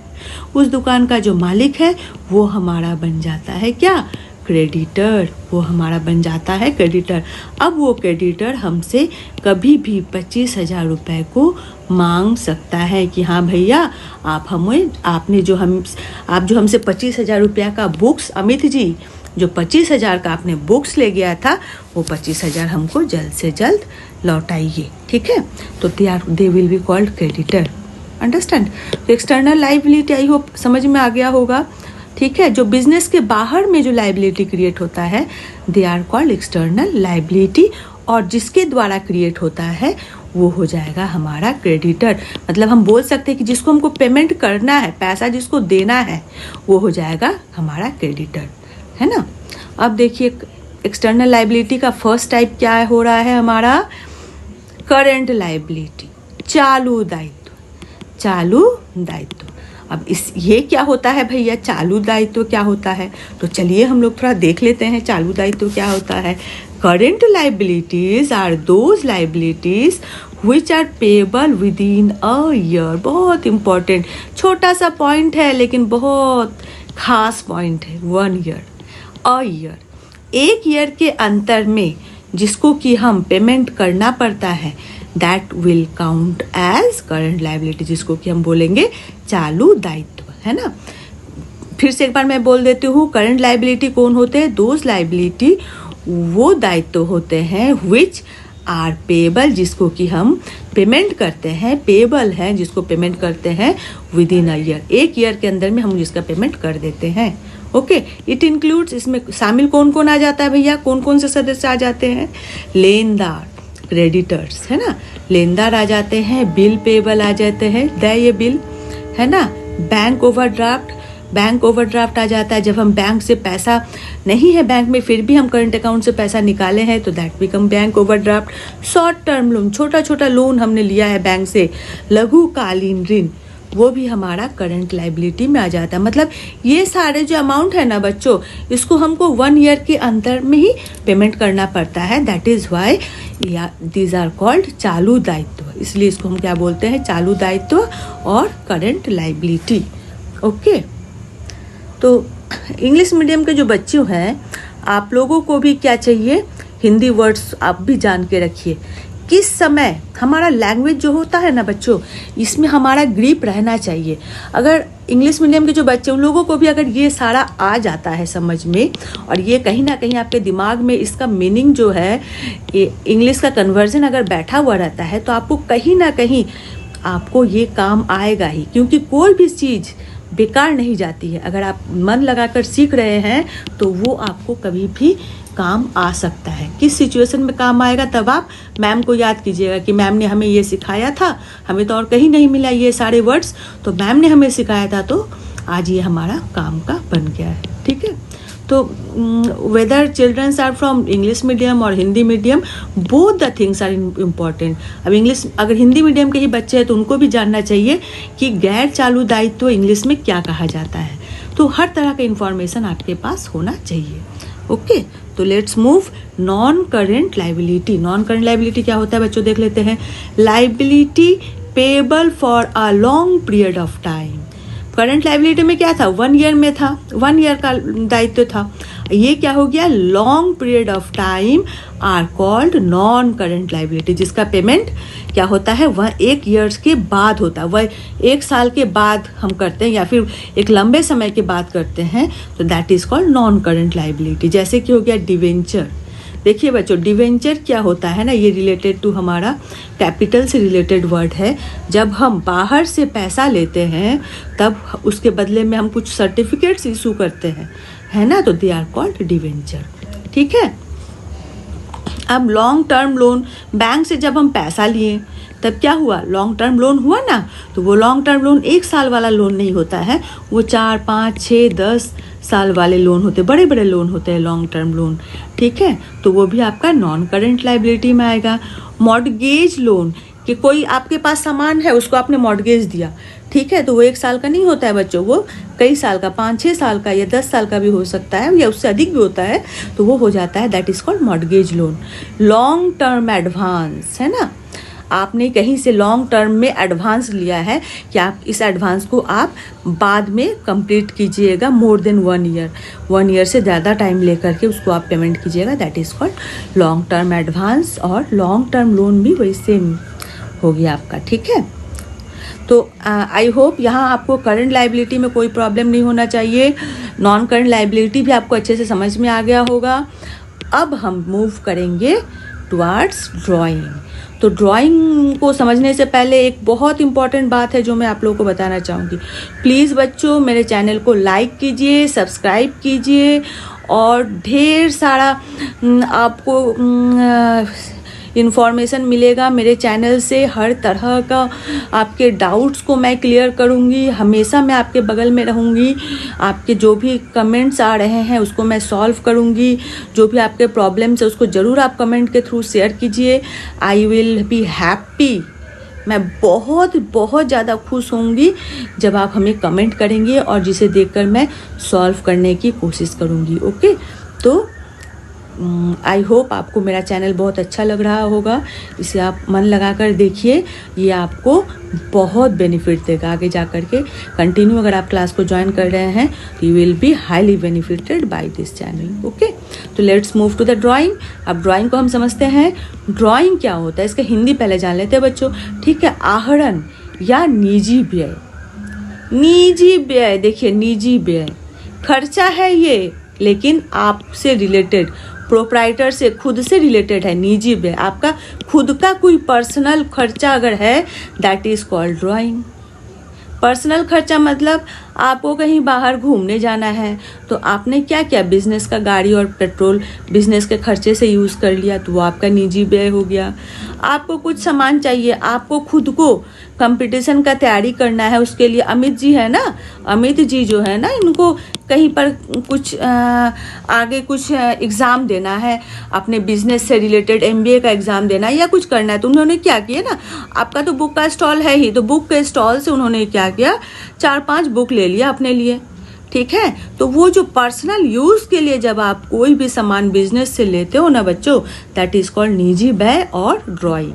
[SPEAKER 1] उस दुकान का जो मालिक है वो हमारा बन जाता है क्या? क्रेडिटर। वो हमारा बन जाता है क्रेडिटर। अब वो क्रेडिटर हमसे कभी भी 25,000 रुपये को मांग सकता है कि हाँ भैया, आप जो हमसे 25,000 रुपया का बुक्स, अमित जी जो 25,000 का आपने बुक्स ले गया था, वो 25,000 हमको जल्द से जल्द लौटाइए, ठीक है। तो they will be called creditor. Understand? तो एक्सटर्नल लाइबिलिटी आई होप समझ में आ गया होगा, ठीक है। जो बिजनेस के बाहर में जो लाइबिलिटी क्रिएट होता है, they are called external liability, और जिसके द्वारा क्रिएट होता है वो हो जाएगा हमारा क्रेडिटर। मतलब हम बोल सकते हैं कि जिसको हमको पेमेंट करना है, पैसा जिसको देना है, वो हो जाएगा हमारा क्रेडिटर, है ना। अब देखिए एक्सटर्नल लाइबिलिटी का फर्स्ट टाइप क्या हो रहा है हमारा? करंट लाइबिलिटी, चालू दायित्व। अब ये क्या होता है भैया? चालू दायित्व क्या होता है? तो चलिए हम लोग थोड़ा देख लेते हैं चालू दायित्व क्या होता है। Current liabilities are those liabilities which are payable within a year। बहुत इंपॉर्टेंट, छोटा सा पॉइंट है लेकिन बहुत खास पॉइंट है। 1 year, a year, एक ईयर के अंतर में जिसको कि हम पेमेंट करना पड़ता है, that will count as current liability, जिसको कि हम बोलेंगे चालू दायित्व, है ना। फिर से एक बार मैं बोल देती हूँ, करंट लाइबिलिटी कौन होते हैं? दोज लाइबिलिटी, वो दायित्व होते हैं विच आर पेबल, जिसको कि हम पेमेंट करते हैं, पेबल है जिसको पेमेंट करते हैं विद इन अ ईयर, एक ईयर के अंदर में हम जिसका पेमेंट कर देते हैं। ओके, इट इंक्लूड्स, इसमें शामिल कौन कौन आ जाता है भैया? कौन कौन से सदस्य आ जाते हैं? लेनदार, क्रेडिटर्स, है ना, लेनदार आ जाते हैं, बिल पेबल आ जाते हैं, देय बिल, है ना, बैंक ओवरड्राफ्ट आ जाता है। जब हम बैंक से पैसा नहीं है बैंक में, फिर भी हम करंट अकाउंट से पैसा निकाले हैं, तो that become bank overdraft. Short term loan, छोटा लोन हमने लिया है बैंक से, लघुकालीन ऋण, वो भी हमारा करंट लाइबिलिटी में आ जाता है। मतलब ये सारे जो अमाउंट है ना बच्चों, इसको हमको 1 ईयर के अंतर में ही पेमेंट करना पड़ता है। That is why these are called चालू दायित्व। इसलिए इसको हम क्या बोलते हैं? चालू दायित्व और करंट लाइबिलिटी। ओके, तो इंग्लिश मीडियम के जो बच्चे हैं, आप लोगों को भी क्या चाहिए? हिंदी वर्ड्स आप भी जान के रखिए। किस समय हमारा लैंग्वेज जो होता है ना बच्चों, इसमें हमारा ग्रिप रहना चाहिए। अगर इंग्लिश मीडियम के जो बच्चे, उन लोगों को भी अगर ये सारा आ जाता है समझ में, और ये कहीं ना कहीं आपके दिमाग में इसका मीनिंग जो है, ये इंग्लिश का कन्वर्जन अगर बैठा हुआ रहता है, तो आपको कहीं ना कहीं आपको ये काम आएगा ही। क्योंकि कोई भी चीज़ बेकार नहीं जाती है। अगर आप मन लगाकर सीख रहे हैं तो वो आपको कभी भी काम आ सकता है। किस सिचुएशन में काम आएगा? तब आप मैम को याद कीजिएगा कि मैम ने हमें ये सिखाया था, हमें तो और कहीं नहीं मिला ये सारे वर्ड्स, तो मैम ने हमें सिखाया था, तो आज ये हमारा काम का बन गया है। ठीक है, तो whether childrens are from English medium और Hindi medium, both the things are important. अब इंग्लिश, अगर हिंदी मीडियम के ही बच्चे हैं तो उनको भी जानना चाहिए कि गैर चालू दायित्व इंग्लिश में क्या कहा जाता है। तो हर तरह का इंफॉर्मेशन आपके पास होना चाहिए। ओके, तो let's move non current liability. Non current liability क्या होता है बच्चों, देख लेते हैं। Liability payable for a long period of time. Current liability में क्या था? 1 ईयर में था, 1 ईयर का दायित्व था। ये क्या हो गया, long period of time are called non current liability, जिसका पेमेंट क्या होता है, वह 1 ईयर्स के बाद होता है, वह 1 साल के बाद हम करते हैं या फिर एक लंबे समय के बाद करते हैं, तो that is called non current liability. जैसे कि हो गया डिवेंचर। देखिए बच्चों, डिवेंचर क्या होता है ना, ये रिलेटेड टू हमारा कैपिटल से रिलेटेड वर्ड है। जब हम बाहर से पैसा लेते हैं तब उसके बदले में हम कुछ सर्टिफिकेट्स इशू करते हैं, है ना, तो दे आर कॉल्ड डिवेंचर। ठीक है। अब लॉन्ग टर्म लोन, बैंक से जब हम पैसा लिए तब क्या हुआ, लॉन्ग टर्म लोन हुआ ना, तो वो लॉन्ग टर्म लोन 1 साल वाला लोन नहीं होता है, वो 4, 5, 6, 10 साल वाले लोन होते, बड़े बड़े लोन होते हैं लॉन्ग टर्म लोन। ठीक है, तो वो भी आपका नॉन करेंट लाइबिलिटी में आएगा। मॉर्गेज लोन, कि कोई आपके पास सामान है, उसको आपने मॉर्गेज दिया, ठीक है, तो वो 1 साल का नहीं होता है बच्चों, वो कई साल का, 5-6 साल का या 10 साल का भी हो सकता है या उससे अधिक भी होता है, तो वो हो जाता है, that is called mortgage loan. Long term advance, है ना, आपने कहीं से लॉन्ग टर्म में एडवांस लिया है कि आप इस एडवांस को आप बाद में कंप्लीट कीजिएगा, मोर देन 1 ईयर, 1 ईयर से ज़्यादा टाइम लेकर के उसको आप पेमेंट कीजिएगा, that is called long term advance. और लॉन्ग टर्म लोन भी वही सेम हो गया आपका। ठीक है, तो आई होप यहाँ आपको करंट लाइबिलिटी में कोई प्रॉब्लम नहीं होना चाहिए, नॉन करंट लाइबिलिटी भी आपको अच्छे से समझ में आ गया होगा। अब हम मूव करेंगे टुवार्ड्स ड्राइंग। तो ड्राइंग को समझने से पहले एक बहुत इंपॉर्टेंट बात है जो मैं आप लोगों को बताना चाहूँगी। प्लीज़ बच्चों, मेरे चैनल को लाइक कीजिए, सब्सक्राइब कीजिए और ढेर सारा आपको इन्फॉर्मेशन मिलेगा मेरे चैनल से। हर तरह का आपके डाउट्स को मैं क्लियर करूँगी, हमेशा मैं आपके बगल में रहूँगी, आपके जो भी कमेंट्स आ रहे हैं उसको मैं सॉल्व करूँगी, जो भी आपके प्रॉब्लम्स है उसको ज़रूर आप कमेंट के थ्रू शेयर कीजिए। आई विल बी हैप्पी, मैं बहुत बहुत ज़्यादा खुश होंगी जब आप हमें कमेंट करेंगे और जिसे देखकर मैं सॉल्व करने की कोशिश करूँगी। ओके, तो आई होप आपको मेरा चैनल बहुत अच्छा लग रहा होगा, इसे आप मन लगा कर देखिए, ये आपको बहुत बेनिफिट देगा आगे जा कर के। कंटिन्यू अगर आप क्लास को ज्वाइन कर रहे हैं तो you will be highly benefited by this channel. Okay, तो let's move to the drawing. अब ड्राइंग को हम समझते हैं, ड्राइंग क्या होता है इसका हिंदी पहले जान लेते हैं बच्चों। ठीक है, आहरण या निजी व्यय। निजी व्यय, देखिए निजी व्यय खर्चा है ये, लेकिन आपसे रिलेटेड, प्रोप्राइटर से खुद से रिलेटेड है। निजी व्यय आपका खुद का कोई पर्सनल खर्चा अगर है, that is called drawing. Personal खर्चा मतलब आपको कहीं बाहर घूमने जाना है तो आपने क्या किया, बिजनेस का गाड़ी और पेट्रोल बिजनेस के खर्चे से यूज़ कर लिया, तो वो आपका निजी व्यय हो गया। आपको कुछ सामान चाहिए, आपको खुद को कंपटीशन का तैयारी करना है, उसके लिए अमित जी है ना, अमित जी जो है ना, इनको कहीं पर कुछ आगे कुछ एग्ज़ाम देना है, अपने बिजनेस से रिलेटेड MBA का एग्ज़ाम देना है या कुछ करना है, तो उन्होंने क्या किया ना, आपका तो बुक का स्टॉल है ही, तो बुक के स्टॉल से उन्होंने क्या किया, 4-5 बुक ले लिया अपने लिए। ठीक है, तो वो जो पर्सनल यूज़ के लिए जब आप कोई भी सामान बिजनेस से लेते हो ना बच्चों, दैट इज़ कॉल्ड निजी व्यय और ड्राइंग।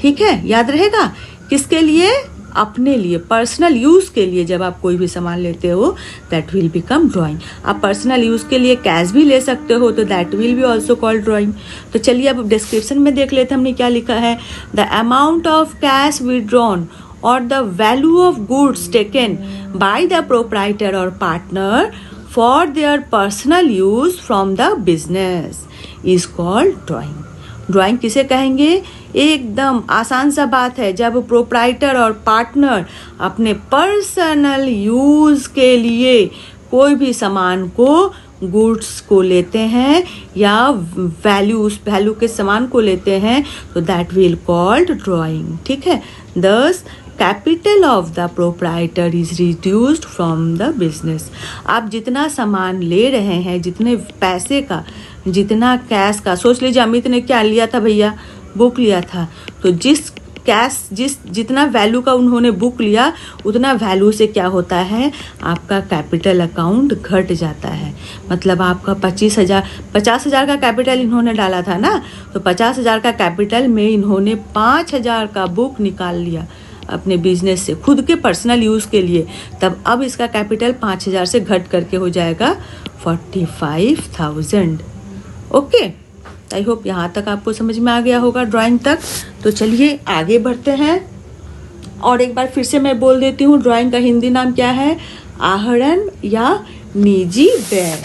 [SPEAKER 1] ठीक है, याद रहेगा, किसके लिए, अपने लिए, पर्सनल यूज़ के लिए जब आप कोई भी सामान लेते हो दैट विल बिकम ड्राइंग। आप पर्सनल यूज़ के लिए कैश भी ले सकते हो तो that will be also called drawing. तो चलिए अब डिस्क्रिप्शन में देख लेते हैं हमने क्या लिखा है। The amount of cash withdrawn or the value of goods taken by the proprietor or partner for their personal use from the business is called drawing. Drawing किसे कहेंगे, एकदम आसान सा बात है, जब प्रोप्राइटर और पार्टनर अपने पर्सनल यूज़ के लिए कोई भी सामान को, गुड्स को लेते हैं या वैल्यू के सामान को लेते हैं, तो दैट विल कॉल्ड ड्राइंग। ठीक है, दस capital of the proprietor is reduced from the business. आप जितना सामान ले रहे हैं, जितने पैसे का, जितना कैश का, सोच लीजिए अमित ने क्या लिया था भैया, बुक लिया था, तो जितना वैल्यू का उन्होंने बुक लिया उतना वैल्यू से क्या होता है, आपका कैपिटल अकाउंट घट जाता है। मतलब आपका 50,000 का कैपिटल इन्होंने डाला था ना, तो 50,000 का कैपिटल में इन्होंने 5,000 का बुक निकाल लिया अपने बिजनेस से, खुद के पर्सनल यूज़ के लिए, तब अब इसका कैपिटल 5,000 से घट करके हो जाएगा 45,000। ओके, आई होप यहाँ तक आपको समझ में आ गया होगा ड्राइंग तक। तो चलिए आगे बढ़ते हैं, और एक बार फिर से मैं बोल देती हूँ ड्राइंग का हिंदी नाम क्या है, आहरण या निजी व्यय।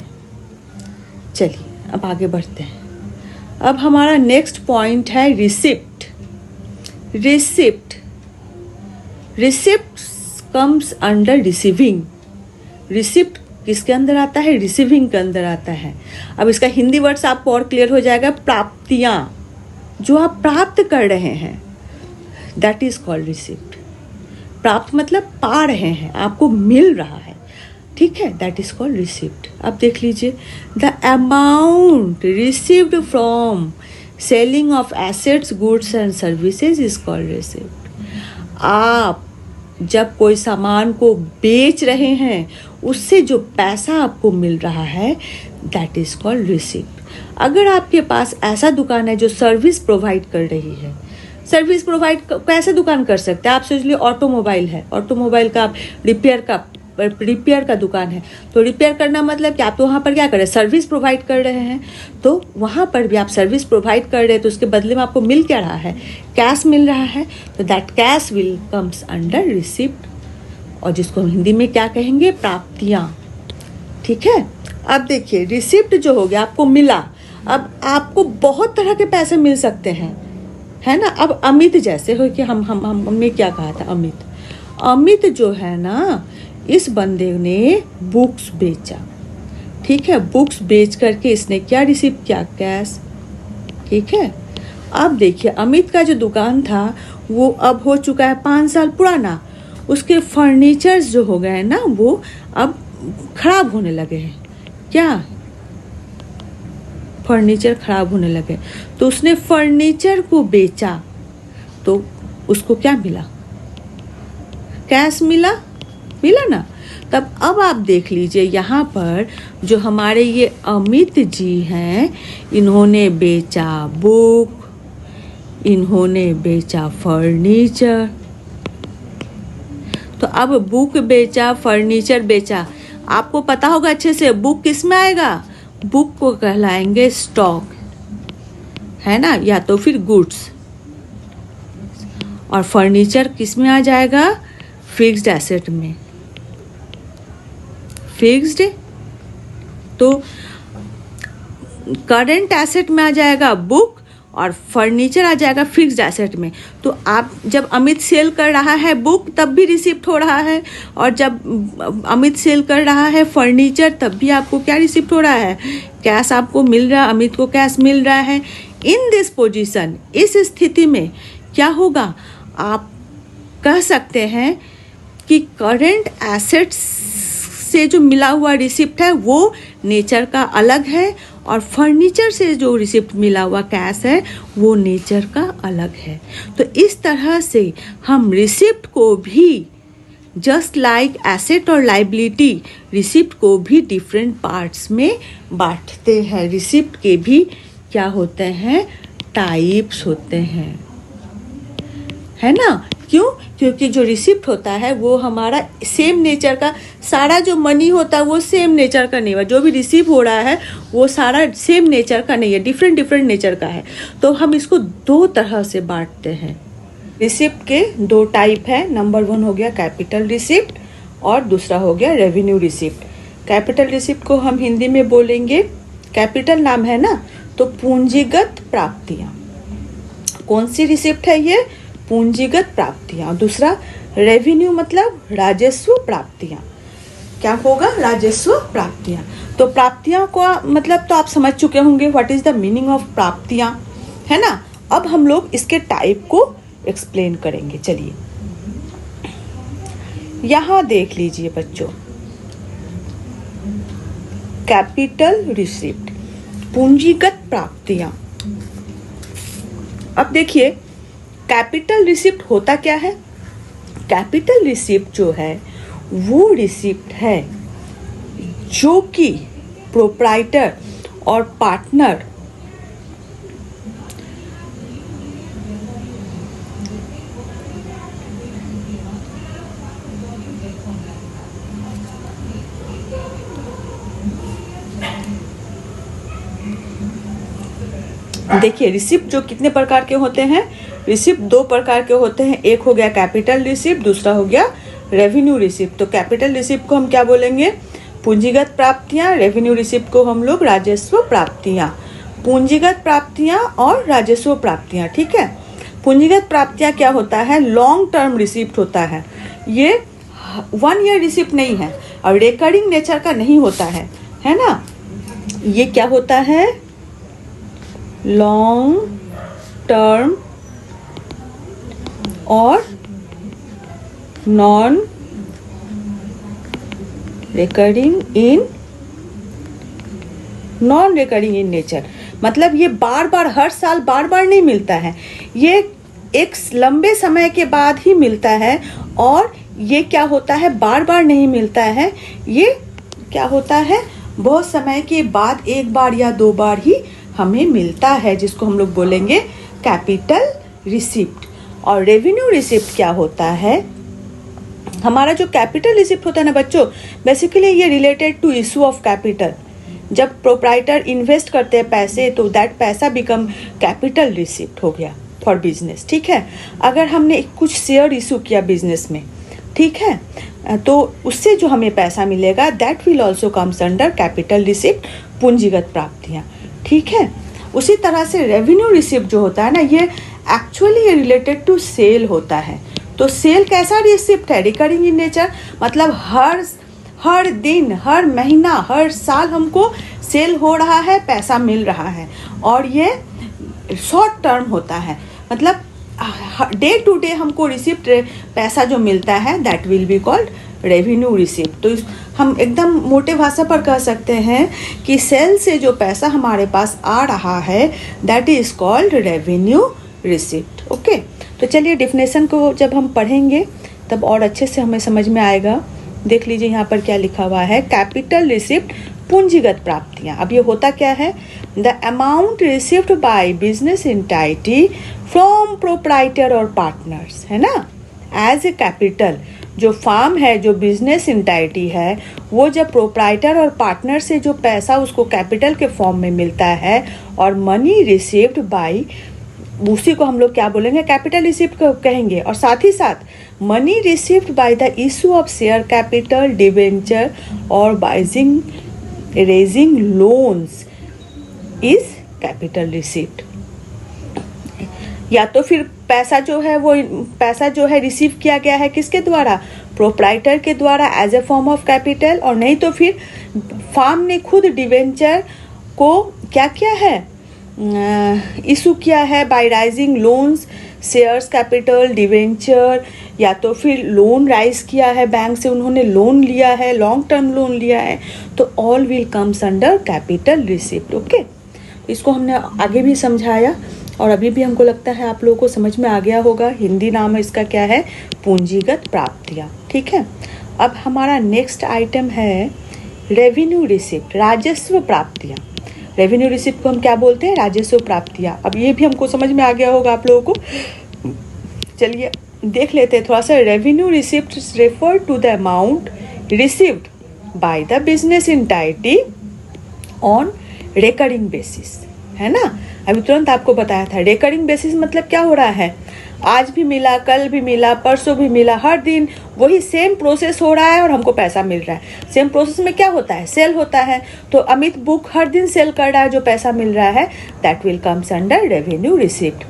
[SPEAKER 1] चलिए अब आगे बढ़ते हैं। अब हमारा नेक्स्ट पॉइंट है receipt. Receipt comes under receiving. Receipt किसके अंदर आता है, रिसीविंग के अंदर आता है। अब इसका हिंदी वर्ड्स आपको और क्लियर हो जाएगा, प्राप्तियाँ, जो आप प्राप्त कर रहे हैं, दैट इज कॉल्ड रिसिप्ट। प्राप्त मतलब पा रहे हैं, आपको मिल रहा है, ठीक है, दैट इज कॉल्ड रिसिप्ट। अब देख लीजिए, the amount received from selling of assets, goods and services is called receipt. आप जब कोई सामान को बेच रहे हैं, उससे जो पैसा आपको मिल रहा है, दैट इज कॉल्ड रिसिप्ट। अगर आपके पास ऐसा दुकान है जो सर्विस प्रोवाइड कर रही है, सर्विस प्रोवाइड कैसे दुकान कर सकते हैं, आप सोच लीजिए ऑटोमोबाइल है, ऑटोमोबाइल का आप रिपेयर का दुकान है, तो रिपेयर करना मतलब कि आप तो वहाँ पर क्या कर रहे हैं, सर्विस प्रोवाइड कर रहे हैं। तो वहाँ पर भी आप सर्विस प्रोवाइड कर रहे हैं, तो उसके बदले में आपको मिल क्या रहा है, कैश मिल रहा है, तो that cash will comes under receipt, और जिसको हम हिंदी में क्या कहेंगे, प्राप्तियाँ, ठीक है। अब देखिए रिसिप्ट जो हो गया, आपको मिला। अब आपको बहुत तरह के पैसे मिल सकते हैं, है ना। अब अमित जैसे हो कि हमने क्या कहा था, अमित जो है ना, इस बंदे ने बुक्स बेचा, ठीक है, बुक्स बेच करके इसने क्या रिसीव किया, कैश, ठीक है। अब देखिए अमित का जो दुकान था वो अब हो चुका है 5 साल पुराना, उसके फर्नीचर्स जो हो गए ना, वो अब खराब होने लगे हैं, क्या, फर्नीचर खराब होने लगे, तो उसने फर्नीचर को बेचा, तो उसको क्या मिला, कैश मिला ना। तब अब आप देख लीजिए यहाँ पर जो हमारे ये अमित जी हैं, इन्होंने बेचा बुक, इन्होंने बेचा फर्नीचर। तो अब बुक बेचा, फर्नीचर बेचा, आपको पता होगा अच्छे से बुक किस में आएगा, बुक को कहलाएंगे स्टॉक, है ना, या तो फिर गुड्स, और फर्नीचर किस में आ जाएगा, फिक्स्ड एसेट में, फिक्स्ड। तो करंट एसेट में आ जाएगा बुक, और फर्नीचर आ जाएगा फिक्स्ड एसेट में। तो आप जब अमित सेल कर रहा है बुक, तब भी रिसिप्ट हो रहा है, और जब अमित सेल कर रहा है फर्नीचर, तब भी आपको क्या रिसिप्ट हो रहा है, कैश आपको मिल रहा है, अमित को कैश मिल रहा है। इन दिस पोजीशन, इस स्थिति में क्या होगा, आप कह सकते हैं कि करंट एसेट्स से जो मिला हुआ रिसिप्ट है वो नेचर का अलग है, और फर्नीचर से जो रिसिप्ट मिला हुआ कैश है वो नेचर का अलग है। तो इस तरह से हम रिसिप्ट को भी जस्ट लाइक एसेट और लाइबिलिटी, रिसिप्ट को भी डिफरेंट पार्ट्स में बांटते हैं। रिसिप्ट के भी क्या होते हैं, टाइप्स होते हैं, है ना। क्यों, क्योंकि जो रिसिप्ट होता है वो हमारा सेम नेचर का, सारा जो मनी होता है वो सेम नेचर का नहीं है, जो भी रिसीव हो रहा है वो सारा सेम नेचर का नहीं है, डिफरेंट नेचर का है। तो हम इसको 2 तरह से बांटते हैं। रिसिप्ट के 2 टाइप है, नंबर 1 हो गया कैपिटल रिसिप्ट, और दूसरा हो गया रेवेन्यू रिसिप्ट। कैपिटल रिसिप्ट को हम हिंदी में बोलेंगे, कैपिटल नाम है ना, तो पूंजीगत प्राप्तियाँ। कौन सी रिसिप्ट है ये, पूंजीगत प्राप्तियाँ। दूसरा रेवेन्यू मतलब राजस्व प्राप्तियाँ, क्या होगा, राजस्व प्राप्तियाँ। तो प्राप्तियाँ को मतलब तो आप समझ चुके होंगे, what is the meaning of प्राप्तियाँ, है ना। अब हम लोग इसके टाइप को एक्सप्लेन करेंगे। चलिए यहाँ देख लीजिए बच्चों, कैपिटल रिसिप्ट, पूंजीगत प्राप्तियाँ। अब देखिए कैपिटल रिसिप्ट होता क्या है, कैपिटल रिसिप्ट जो है वो रिसिप्ट है जो कि प्रोप्राइटर और पार्टनर देखिए रिसिप्ट जो कितने प्रकार के होते हैं, रिसिप्ट 2 प्रकार के होते हैं। एक हो गया कैपिटल रिसिप्ट, दूसरा हो गया रेवेन्यू रिसिप्ट। तो कैपिटल रिसिप्ट को हम क्या बोलेंगे, पूंजीगत प्राप्तियां। रेवेन्यू रिसिप्ट को हम लोग राजस्व प्राप्तियां। पूंजीगत प्राप्तियां और राजस्व प्राप्तियां, ठीक है। पूंजीगत प्राप्तियां क्या होता है, लॉन्ग टर्म रिसिप्ट होता है। ये 1 ईयर रिसिप्ट नहीं है और रिकरिंग नेचर का नहीं होता है ना। ये क्या होता है, लॉन्ग टर्म और नॉन रिकरिंग इन नेचर। मतलब ये बार बार हर साल बार बार नहीं मिलता है, ये एक लंबे समय के बाद ही मिलता है। और ये क्या होता है, बार बार नहीं मिलता है, ये क्या होता है, बहुत समय के बाद 1 बार या 2 बार ही हमें मिलता है, जिसको हम लोग बोलेंगे कैपिटल रिसिप्ट। और रेवेन्यू रिसिप्ट क्या होता है, हमारा जो कैपिटल रिसिप्ट होता है ना बच्चों, बेसिकली ये related to issue of capital. जब प्रोप्राइटर इन्वेस्ट करते हैं पैसे, तो दैट पैसा बिकम कैपिटल रिसिप्ट हो गया फॉर बिजनेस, ठीक है। अगर हमने कुछ शेयर इशू किया बिजनेस में, ठीक है, तो उससे जो हमें पैसा मिलेगा that will also comes under capital receipt, पूंजीगत प्राप्तियाँ, ठीक है। उसी तरह से रेवेन्यू रिसिप्ट जो होता है ना, ये एक्चुअली रिलेटेड टू सेल होता है। तो सेल कैसा रिसिप्ट है, रिकरिंग इन नेचर। मतलब हर दिन, हर महीना, हर साल हमको सेल हो रहा है, पैसा मिल रहा है। और ये शॉर्ट टर्म होता है, मतलब डे टू डे हमको रिसिप्ट पैसा जो मिलता है that will be called revenue receipt. तो हम एकदम मोटे भाषा पर कह सकते हैं कि सेल से जो पैसा हमारे पास आ रहा है that is called revenue receipt. Okay, तो चलिए डेफिनेशन को जब हम पढ़ेंगे तब और अच्छे से हमें समझ में आएगा। देख लीजिए यहाँ पर क्या लिखा हुआ है, कैपिटल रिसिप्ट, पूंजीगत प्राप्तियाँ। अब ये होता क्या है, the amount received by business entity from proprietor और पार्टनर्स, है ना, एज ए कैपिटल। जो फार्म है, जो बिजनेस एंटाइटी है, वो जब प्रोप्राइटर और पार्टनर से जो पैसा उसको कैपिटल के फॉर्म में मिलता है, और मनी रिसीव्ड बाय, उसी को हम लोग क्या बोलेंगे, कैपिटल रिसिप्ट कहेंगे। और साथ ही साथ money received by the issue of share capital, debenture और बाइजिंग raising loans is capital receipt. या तो फिर पैसा जो है रिसीव किया गया है किसके द्वारा, प्रोप्राइटर के द्वारा as a form of capital, और नहीं तो फिर फार्म ने खुद डिवेंचर को क्या किया है, इशू किया है bye rising loans, shares capital, debenture, या तो फिर लोन राइज किया है, बैंक से उन्होंने लोन लिया है, लॉन्ग टर्म लोन लिया है, तो all will comes under capital receipt. Okay, इसको हमने आगे भी समझाया और अभी भी हमको लगता है आप लोगों को समझ में आ गया होगा। हिंदी नाम इसका क्या है, पूंजीगत प्राप्तियाँ, ठीक है। अब हमारा नेक्स्ट आइटम है रेवेन्यू रिसिप्ट, राजस्व प्राप्तियाँ। रेवेन्यू रिसिप्ट को हम क्या बोलते हैं, राजस्व प्राप्तियाँ। अब ये भी हमको समझ में आ गया होगा आप लोगों को। चलिए देख लेते हैं थोड़ा सा। Revenue receipt refer to the amount received by the business entity on recurring basis, है ना। अभी तुरंत आपको बताया था रिकरिंग बेसिस मतलब क्या हो रहा है, आज भी मिला, कल भी मिला, परसों भी मिला, हर दिन वही सेम प्रोसेस हो रहा है और हमको पैसा मिल रहा है। सेम प्रोसेस में क्या होता है, सेल होता है। तो अमित बुक हर दिन सेल कर रहा है, जो पैसा मिल रहा है that will comes under revenue receipt,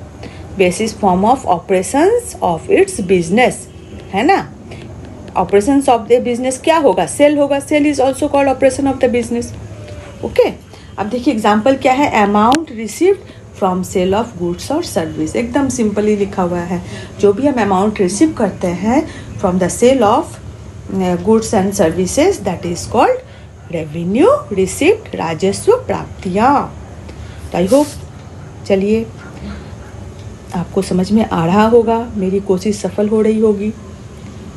[SPEAKER 1] basis form of operations of its business, है ना। ऑपरेशंस ऑफ द बिजनेस क्या होगा, सेल होगा। Sale is also called operation of the business. Okay, अब देखिए एग्जाम्पल क्या है, amount received from sale of goods और सर्विस। एकदम सिंपली लिखा हुआ है, जो भी हम अमाउंट रिसीव करते हैं from the sale of goods and services that is called revenue receipt, राजस्व प्राप्तियाँ। तो आई होप चलिए आपको समझ में आ रहा होगा, मेरी कोशिश सफल हो रही होगी।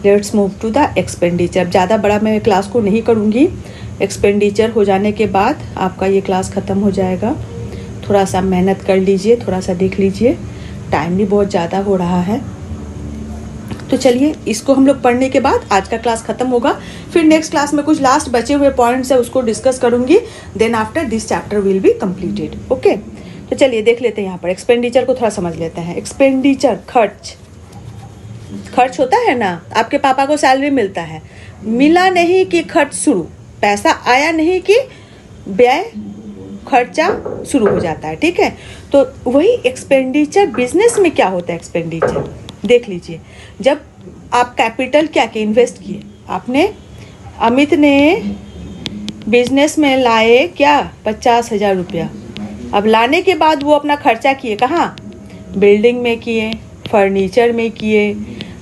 [SPEAKER 1] Let's move to the expenditure. ज़्यादा बड़ा मैं क्लास को नहीं करूँगी, एक्सपेंडिचर हो जाने के बाद आपका ये क्लास ख़त्म हो जाएगा। थोड़ा सा मेहनत कर लीजिए, थोड़ा सा देख लीजिए, टाइम भी बहुत ज़्यादा हो रहा है। तो चलिए इसको हम लोग पढ़ने के बाद आज का क्लास ख़त्म होगा। फिर नेक्स्ट क्लास में कुछ लास्ट बचे हुए पॉइंट्स है उसको डिस्कस करूँगी। Then after this chapter will be completed. Okay, तो चलिए देख लेते हैं यहाँ पर एक्सपेंडिचर को थोड़ा समझ लेते हैं। एक्सपेंडिचर खर्च होता है ना, आपके पापा को सैलरी मिलता है, मिला नहीं कि खर्च शुरू, पैसा आया नहीं कि व्यय खर्चा शुरू हो जाता है, ठीक है। तो वही एक्सपेंडिचर बिजनेस में क्या होता है। एक्सपेंडिचर देख लीजिए, जब आप कैपिटल क्या के इन्वेस्ट किए, आपने अमित ने बिजनेस में लाए क्या 50,000 रुपया। अब लाने के बाद वो अपना खर्चा किए कहाँ, बिल्डिंग में किए, फर्नीचर में किए,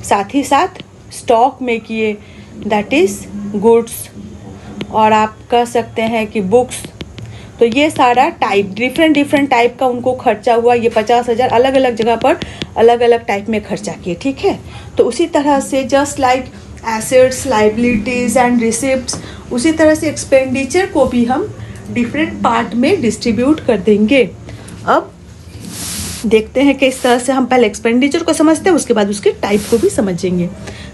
[SPEAKER 1] साथ ही साथ स्टॉक में किए, दैट इज़ गुड्स, और आप कह सकते हैं कि बुक्स। तो ये सारा टाइप डिफरेंट टाइप का उनको खर्चा हुआ। ये 50,000 अलग अलग जगह पर अलग अलग टाइप में खर्चा किए, ठीक है। तो उसी तरह से just like assets, liabilities and receipts, उसी तरह से एक्सपेंडिचर को भी हम डिफरेंट पार्ट में डिस्ट्रीब्यूट कर देंगे। अब देखते हैं कि इस तरह से हम पहले एक्सपेंडिचर को समझते हैं, उसके बाद उसके टाइप को भी समझेंगे।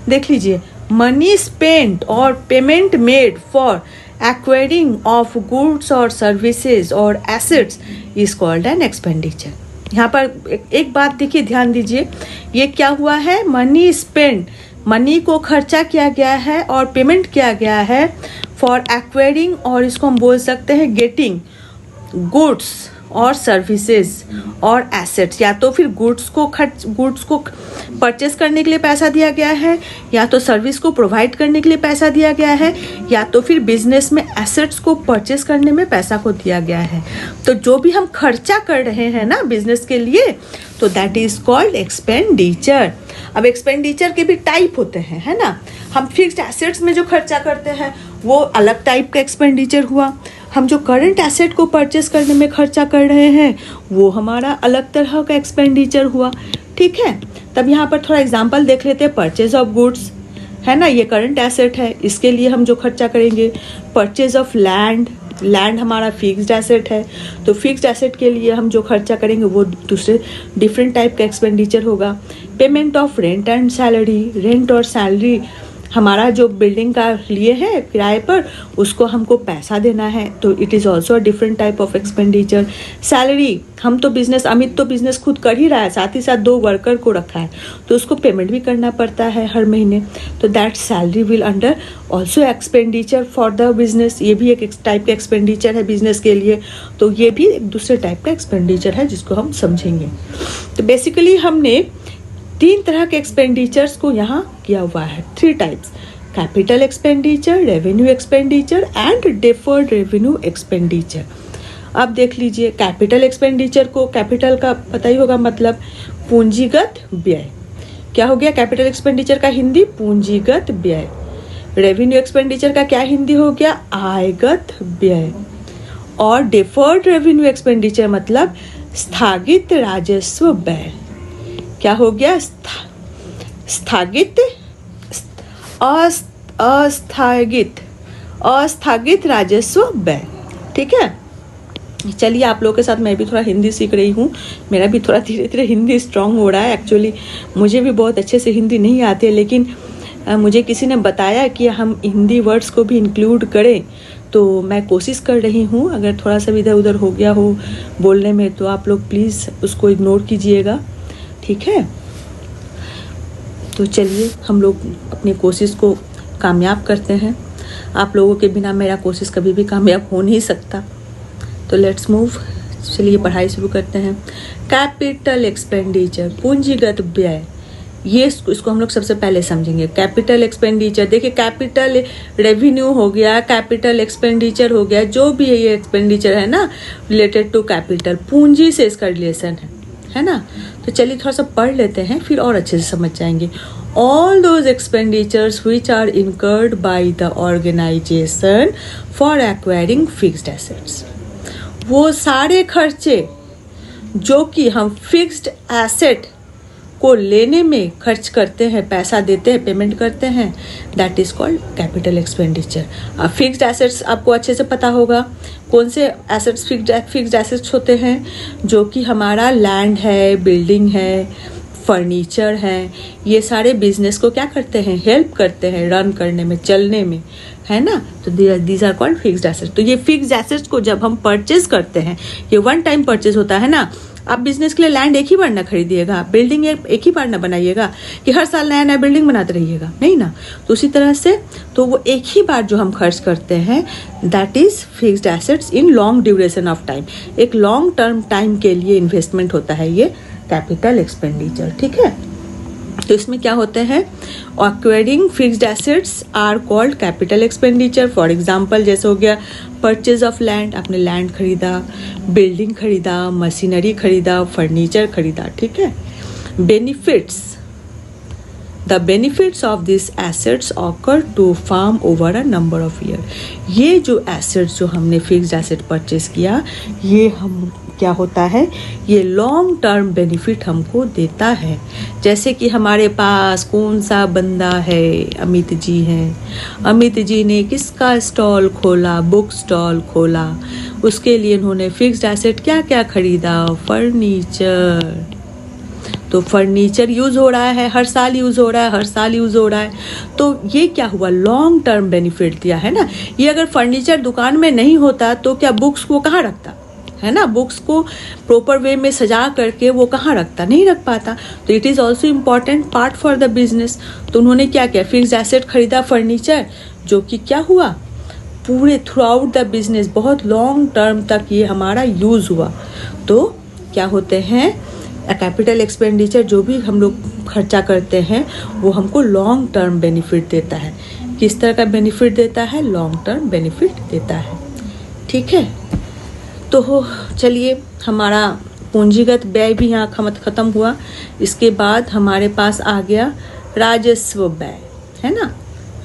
[SPEAKER 1] देख लीजिए, मनी स्पेंट और payment made for acquiring of goods और सर्विसेज और assets is called an expenditure. यहाँ पर एक बात देखिए, ध्यान दीजिए, ये क्या हुआ है, मनी स्पेंड, मनी को खर्चा किया गया है और पेमेंट किया गया है फॉर एक्वायरिंग, और इसको हम बोल सकते हैं गेटिंग गुड्स और सर्विसेज और एसेट्स। या तो फिर गुड्स को परचेस करने के लिए पैसा दिया गया है, या तो सर्विस को प्रोवाइड करने के लिए पैसा दिया गया है, या तो फिर बिजनेस में एसेट्स को परचेस करने में पैसा को दिया गया है। तो जो भी हम खर्चा कर रहे हैं ना बिजनेस के लिए, तो दैट इज कॉल्ड एक्सपेंडिचर। अब एक्सपेंडिचर के भी टाइप होते हैं, है ना। हम फिक्स्ड एसेट्स में जो खर्चा करते हैं वो अलग टाइप का एक्सपेंडिचर हुआ। हम जो करंट एसेट को परचेस करने में खर्चा कर रहे हैं वो हमारा अलग तरह का एक्सपेंडिचर हुआ, ठीक है। तब यहाँ पर थोड़ा एग्जांपल देख लेते हैं। परचेज ऑफ गुड्स है ना, ये करंट एसेट है, इसके लिए हम जो खर्चा करेंगे। परचेज ऑफ लैंड, लैंड हमारा फिक्स्ड एसेट है, तो फिक्स्ड एसेट के लिए हम जो खर्चा करेंगे वो दूसरे डिफरेंट टाइप का एक्सपेंडिचर होगा। Payment of rent and salary, rent और सैलरी हमारा जो बिल्डिंग का लिए है किराए पर, उसको हमको पैसा देना है, तो it is also a different type of expenditure. Salary, हम तो बिजनेस, अमित तो बिजनेस खुद कर ही रहा है, साथ ही साथ 2 वर्कर को रखा है, तो उसको पेमेंट भी करना पड़ता है हर महीने, तो that salary will under also expenditure for the business. ये भी एक टाइप का एक्सपेंडिचर है बिजनेस के लिए, तो ये भी एक दूसरे टाइप का एक्सपेंडिचर है जिसको हम समझेंगे। तो बेसिकली हमने 3 तरह के एक्सपेंडिचर्स को यहाँ किया हुआ है, 3 types, capital expenditure, revenue expenditure and deferred revenue expenditure. अब देख लीजिए, कैपिटल एक्सपेंडिचर को, कैपिटल का पता ही होगा मतलब पूंजीगत व्यय। क्या हो गया कैपिटल एक्सपेंडिचर का हिंदी, पूंजीगत व्यय। रेवेन्यू एक्सपेंडिचर का क्या हिंदी हो गया, आयगत व्यय। और डेफर्ड रेवेन्यू एक्सपेंडिचर मतलब स्थगित राजस्व व्यय। क्या हो गया, अस्थगित राजस्व व्यय, ठीक है। चलिए, आप लोगों के साथ मैं भी थोड़ा हिंदी सीख रही हूँ, मेरा भी थोड़ा धीरे धीरे हिंदी स्ट्रांग हो रहा है। एक्चुअली मुझे भी बहुत अच्छे से हिंदी नहीं आती है, लेकिन मुझे किसी ने बताया कि हम हिंदी वर्ड्स को भी इंक्लूड करें, तो मैं कोशिश कर रही हूँ। अगर थोड़ा सा इधर उधर हो गया हो बोलने में, तो आप लोग प्लीज़ उसको इग्नोर कीजिएगा, ठीक है। तो चलिए, हम लोग अपनी कोशिश को कामयाब करते हैं। आप लोगों के बिना मेरा कोशिश कभी भी कामयाब हो नहीं सकता। तो लेट्स मूव, चलिए पढ़ाई शुरू करते हैं। कैपिटल एक्सपेंडिचर, पूंजीगत व्यय, ये इसको हम लोग सबसे पहले समझेंगे। कैपिटल एक्सपेंडिचर, देखिए कैपिटल रेवेन्यू हो गया, कैपिटल एक्सपेंडिचर हो गया, जो भी है ये एक्सपेंडिचर है ना रिलेटेड टू कैपिटल, पूंजी से इसका रिलेशन है ना। तो चलिए थोड़ा सा पढ़ लेते हैं, फिर और अच्छे से समझ जाएंगे। All those expenditures which are incurred by the organisation for acquiring fixed assets, वो सारे खर्चे जो कि हम फिक्स्ड एसेट को लेने में खर्च करते हैं, पैसा देते हैं, पेमेंट करते हैं, that is called capital expenditure. अब फिक्स्ड एसेट्स आपको अच्छे से पता होगा, कौन से एसेट्स फिक्स्ड एसेट्स होते हैं, जो कि हमारा लैंड है, बिल्डिंग है, फर्नीचर हैं, ये सारे बिजनेस को क्या करते हैं, हेल्प करते हैं रन करने में, चलने में, है ना। तो these are called fixed assets. तो ये फिक्स्ड एसेट्स को जब हम परचेज करते हैं, ये वन टाइम परचेज होता है ना। आप बिजनेस के लिए लैंड एक ही बार ना खरीदिएगा, बिल्डिंग एक ही बार ना बनाइएगा कि हर साल नया नया बिल्डिंग बनाते रहिएगा, नहीं ना। तो उसी तरह से तो वो एक ही बार जो हम खर्च करते हैं, that is fixed assets in long duration of time. एक लॉन्ग टर्म टाइम के लिए इन्वेस्टमेंट होता है ये कैपिटल एक्सपेंडिचर, ठीक है। तो इसमें क्या होते हैं, acquiring fixed assets are called capital expenditure. For example जैसे हो गया परचेज ऑफ लैंड, आपने लैंड खरीदा, बिल्डिंग खरीदा, मशीनरी खरीदा, फर्नीचर खरीदा, ठीक है। Benefits, the benefits of this assets occur to firm over a number of year. ये जो एसेट्स जो हमने फिक्स्ड एसेट परचेज किया, ये हम क्या होता है, ये लॉन्ग टर्म बेनिफिट हमको देता है। जैसे कि हमारे पास कौन सा बंदा है, अमित जी हैं, अमित जी ने किसका स्टॉल खोला, बुक स्टॉल खोला, उसके लिए उन्होंने फिक्स्ड एसेट क्या क्या खरीदा, फर्नीचर। तो फर्नीचर यूज़ हो रहा है, हर साल यूज़ हो रहा है, हर साल यूज़ हो रहा है, तो ये क्या हुआ, लॉन्ग टर्म बेनिफिट दिया, है ना। ये अगर फर्नीचर दुकान में नहीं होता तो क्या बुक्स को कहाँ रखता, है ना। बुक्स को प्रॉपर वे में सजा करके वो कहाँ रखता, नहीं रख पाता। तो it is also important part for the business. तो उन्होंने क्या किया, फिक्स्ड एसेट खरीदा फर्नीचर, जो कि क्या हुआ, पूरे थ्रू आउट द बिजनेस बहुत लॉन्ग टर्म तक ये हमारा यूज़ हुआ। तो क्या होते हैं, कैपिटल एक्सपेंडिचर जो भी हम लोग खर्चा करते हैं वो हमको लॉन्ग टर्म बेनिफिट देता है। किस तरह का बेनिफिट देता है, लॉन्ग टर्म बेनिफिट देता है, ठीक है। तो चलिए हमारा पूंजीगत व्यय भी यहाँ खत्म हुआ। इसके बाद हमारे पास आ गया राजस्व व्यय, है ना।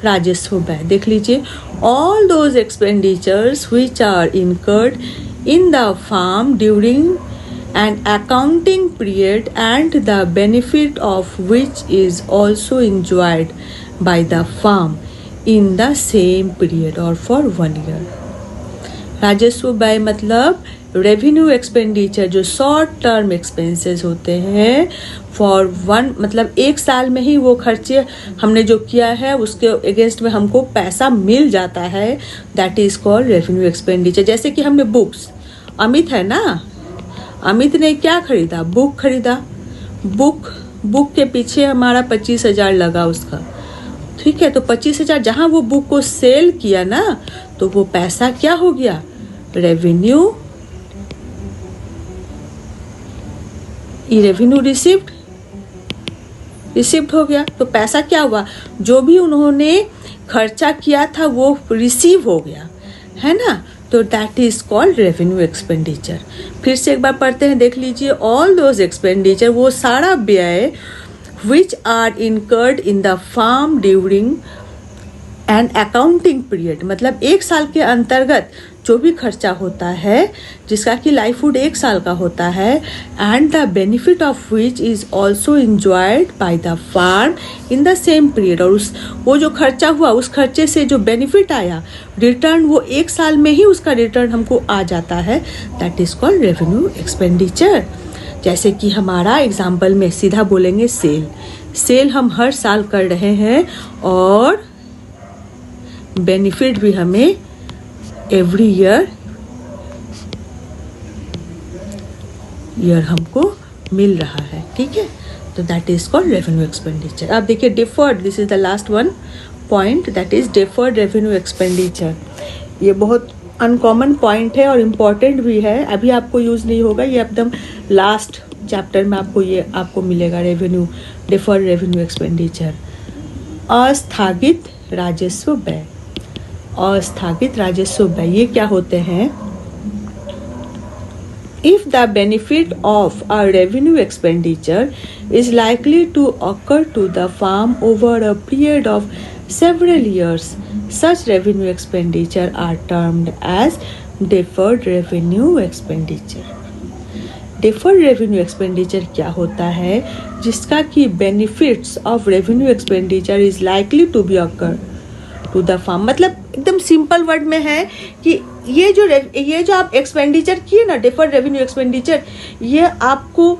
[SPEAKER 1] राजस्व व्यय देख लीजिए, all those expenditures which are incurred in the firm during an accounting period and the benefit of which is also enjoyed by the firm in the same period or for 1 year। राजस्व व्यय मतलब revenue expenditure, जो short term expenses होते हैं for one, मतलब एक साल में ही वो खर्चे हमने जो किया है उसके अगेंस्ट में हमको पैसा मिल जाता है, that is called revenue expenditure. जैसे कि हमने बुक्स, अमित है ना, अमित ने क्या खरीदा, बुक खरीदा, बुक के पीछे हमारा 25,000 लगा उसका, ठीक है। तो 25,000 जहाँ वो बुक को सेल किया ना, तो वो पैसा क्या हो गया, रेवेन्यू, रेवेन्यू रिसिप्ट हो गया। तो पैसा क्या हुआ, जो भी उन्होंने खर्चा किया था वो रिसीव हो गया, है ना। तो that is called revenue expenditure. फिर से एक बार पढ़ते हैं, देख लीजिए, ऑल दोज एक्सपेंडिचर, वो सारा व्यय which are incurred in the firm during an accounting period, मतलब एक साल के अंतर्गत जो भी खर्चा होता है जिसका कि लाइवहुड एक साल का होता है, and the benefit of which is also enjoyed by the firm in the same period. और वो जो खर्चा हुआ, उस खर्चे से जो बेनिफिट आया, रिटर्न, वो एक साल में ही उसका रिटर्न हमको आ जाता है, that is called revenue expenditure. जैसे कि हमारा एग्जाम्पल में सीधा बोलेंगे, सेल हम हर साल कर रहे हैं और बेनिफिट भी हमें एवरी ईयर हमको मिल रहा है, ठीक है। तो that is called revenue expenditure. अब देखिए deferred, this is the last one point, that is deferred revenue expenditure. ये बहुत अनकॉमन पॉइंट है और इम्पॉर्टेंट भी है, अभी आपको यूज़ नहीं होगा, ये एकदम लास्ट चैप्टर में आपको मिलेगा, रेवेन्यू, डिफर्ड रेवेन्यू एक्सपेंडिचर। अस्थगित राजस्व व्यय, अस्थगित राजस्व व्यय ये क्या होते हैं, if the benefit of a revenue expenditure is likely to occur to the firm over a period of several years, such revenue expenditure are termed as deferred revenue expenditure। deferred revenue expenditure क्या होता है, जिसका कि benefits of revenue expenditure is likely to be occur to the firm, मतलब एकदम simple word में है कि ये जो आप एक्सपेंडिचर किए ना, डिफर्ड रेवेन्यू एक्सपेंडिचर, ये आपको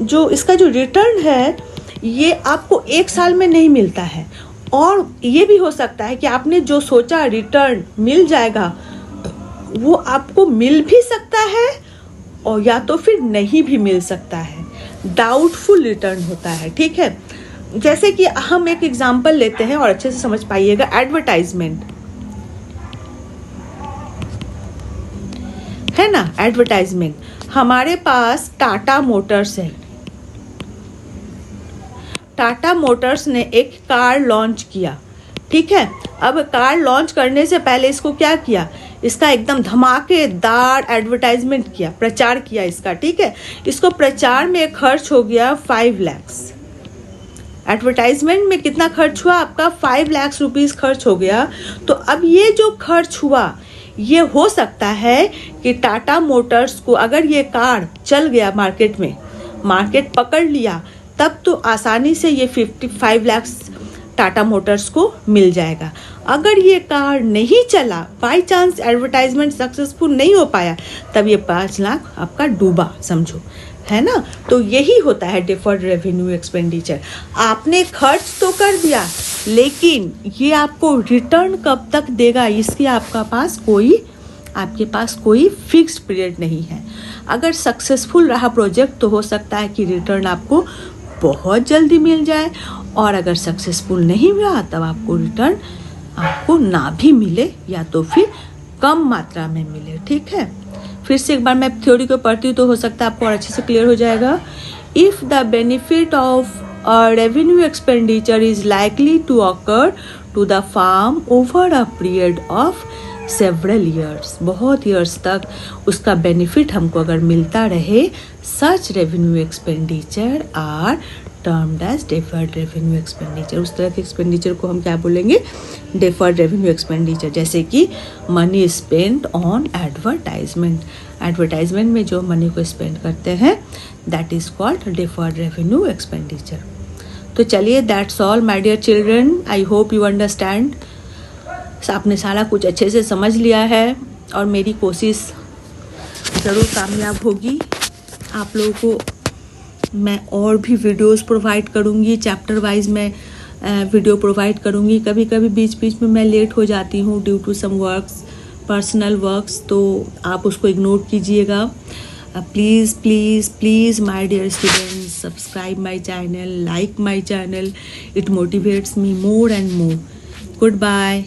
[SPEAKER 1] जो इसका जो रिटर्न है ये आपको 1 साल में नहीं मिलता है, और ये भी हो सकता है कि आपने जो सोचा रिटर्न मिल जाएगा वो आपको मिल भी सकता है और या तो फिर नहीं भी मिल सकता है, डाउटफुल रिटर्न होता है। ठीक है, जैसे कि हम एक एग्जांपल लेते हैं और अच्छे से समझ पाइएगा। एडवर्टाइजमेंट है ना, एडवर्टाइजमेंट। हमारे पास टाटा मोटर्स है, टाटा मोटर्स ने एक कार लॉन्च किया। ठीक है, अब कार लॉन्च करने से पहले इसको क्या किया, इसका एकदम धमाकेदार एडवर्टाइजमेंट किया, प्रचार किया इसका। ठीक है, इसको प्रचार में खर्च हो गया 5 लाख। एडवर्टाइजमेंट में कितना खर्च हुआ आपका, 5 लाख रुपीस खर्च हो गया। तो अब ये जो खर्च हुआ ये हो सकता है कि टाटा मोटर्स को अगर ये कार चल गया मार्केट में, मार्केट पकड़ लिया, तब तो आसानी से ये 55 लाख टाटा मोटर्स को मिल जाएगा। अगर ये कार नहीं चला, बाई चांस एडवर्टाइजमेंट सक्सेसफुल नहीं हो पाया, तब ये 5 लाख आपका डूबा, समझो, है ना। तो यही होता है डिफर्ड रेवेन्यू एक्सपेंडिचर। आपने खर्च तो कर दिया, लेकिन ये आपको रिटर्न कब तक देगा इसकी आपके पास कोई फिक्स्ड पीरियड नहीं है। अगर सक्सेसफुल रहा प्रोजेक्ट तो हो सकता है कि रिटर्न आपको बहुत जल्दी मिल जाए, और अगर सक्सेसफुल नहीं रहा तब आपको रिटर्न आपको ना भी मिले या तो फिर कम मात्रा में मिले। ठीक है, फिर से एक बार मैं थ्योरी को पढ़ती हूँ तो हो सकता है आपको और अच्छे से क्लियर हो जाएगा। If the benefit of revenue expenditure is likely to occur to the firm over a period of several years, बहुत ईयर्स तक उसका बेनिफिट हमको अगर मिलता रहे, such revenue expenditure are termed as deferred revenue expenditure. उस तरह के एक्सपेंडिचर को हम क्या बोलेंगे, डिफर्ड रेवेन्यू एक्सपेंडिचर। जैसे कि money spent on advertisement, advertisement में जो मनी को स्पेंड करते हैं that is called deferred revenue expenditure. तो चलिए, that's all my dear children, I hope you understand. आपने सारा कुछ अच्छे से समझ लिया है और मेरी कोशिश ज़रूर कामयाब होगी। आप लोगों को मैं और भी वीडियोस प्रोवाइड करूँगी, चैप्टर वाइज मैं वीडियो प्रोवाइड करूँगी। कभी कभी बीच बीच में मैं लेट हो जाती हूँ due to some works, personal works, तो आप उसको इग्नोर कीजिएगा। Please please please my dear students, subscribe my channel, like my channel, it motivates me more and more. Good bye.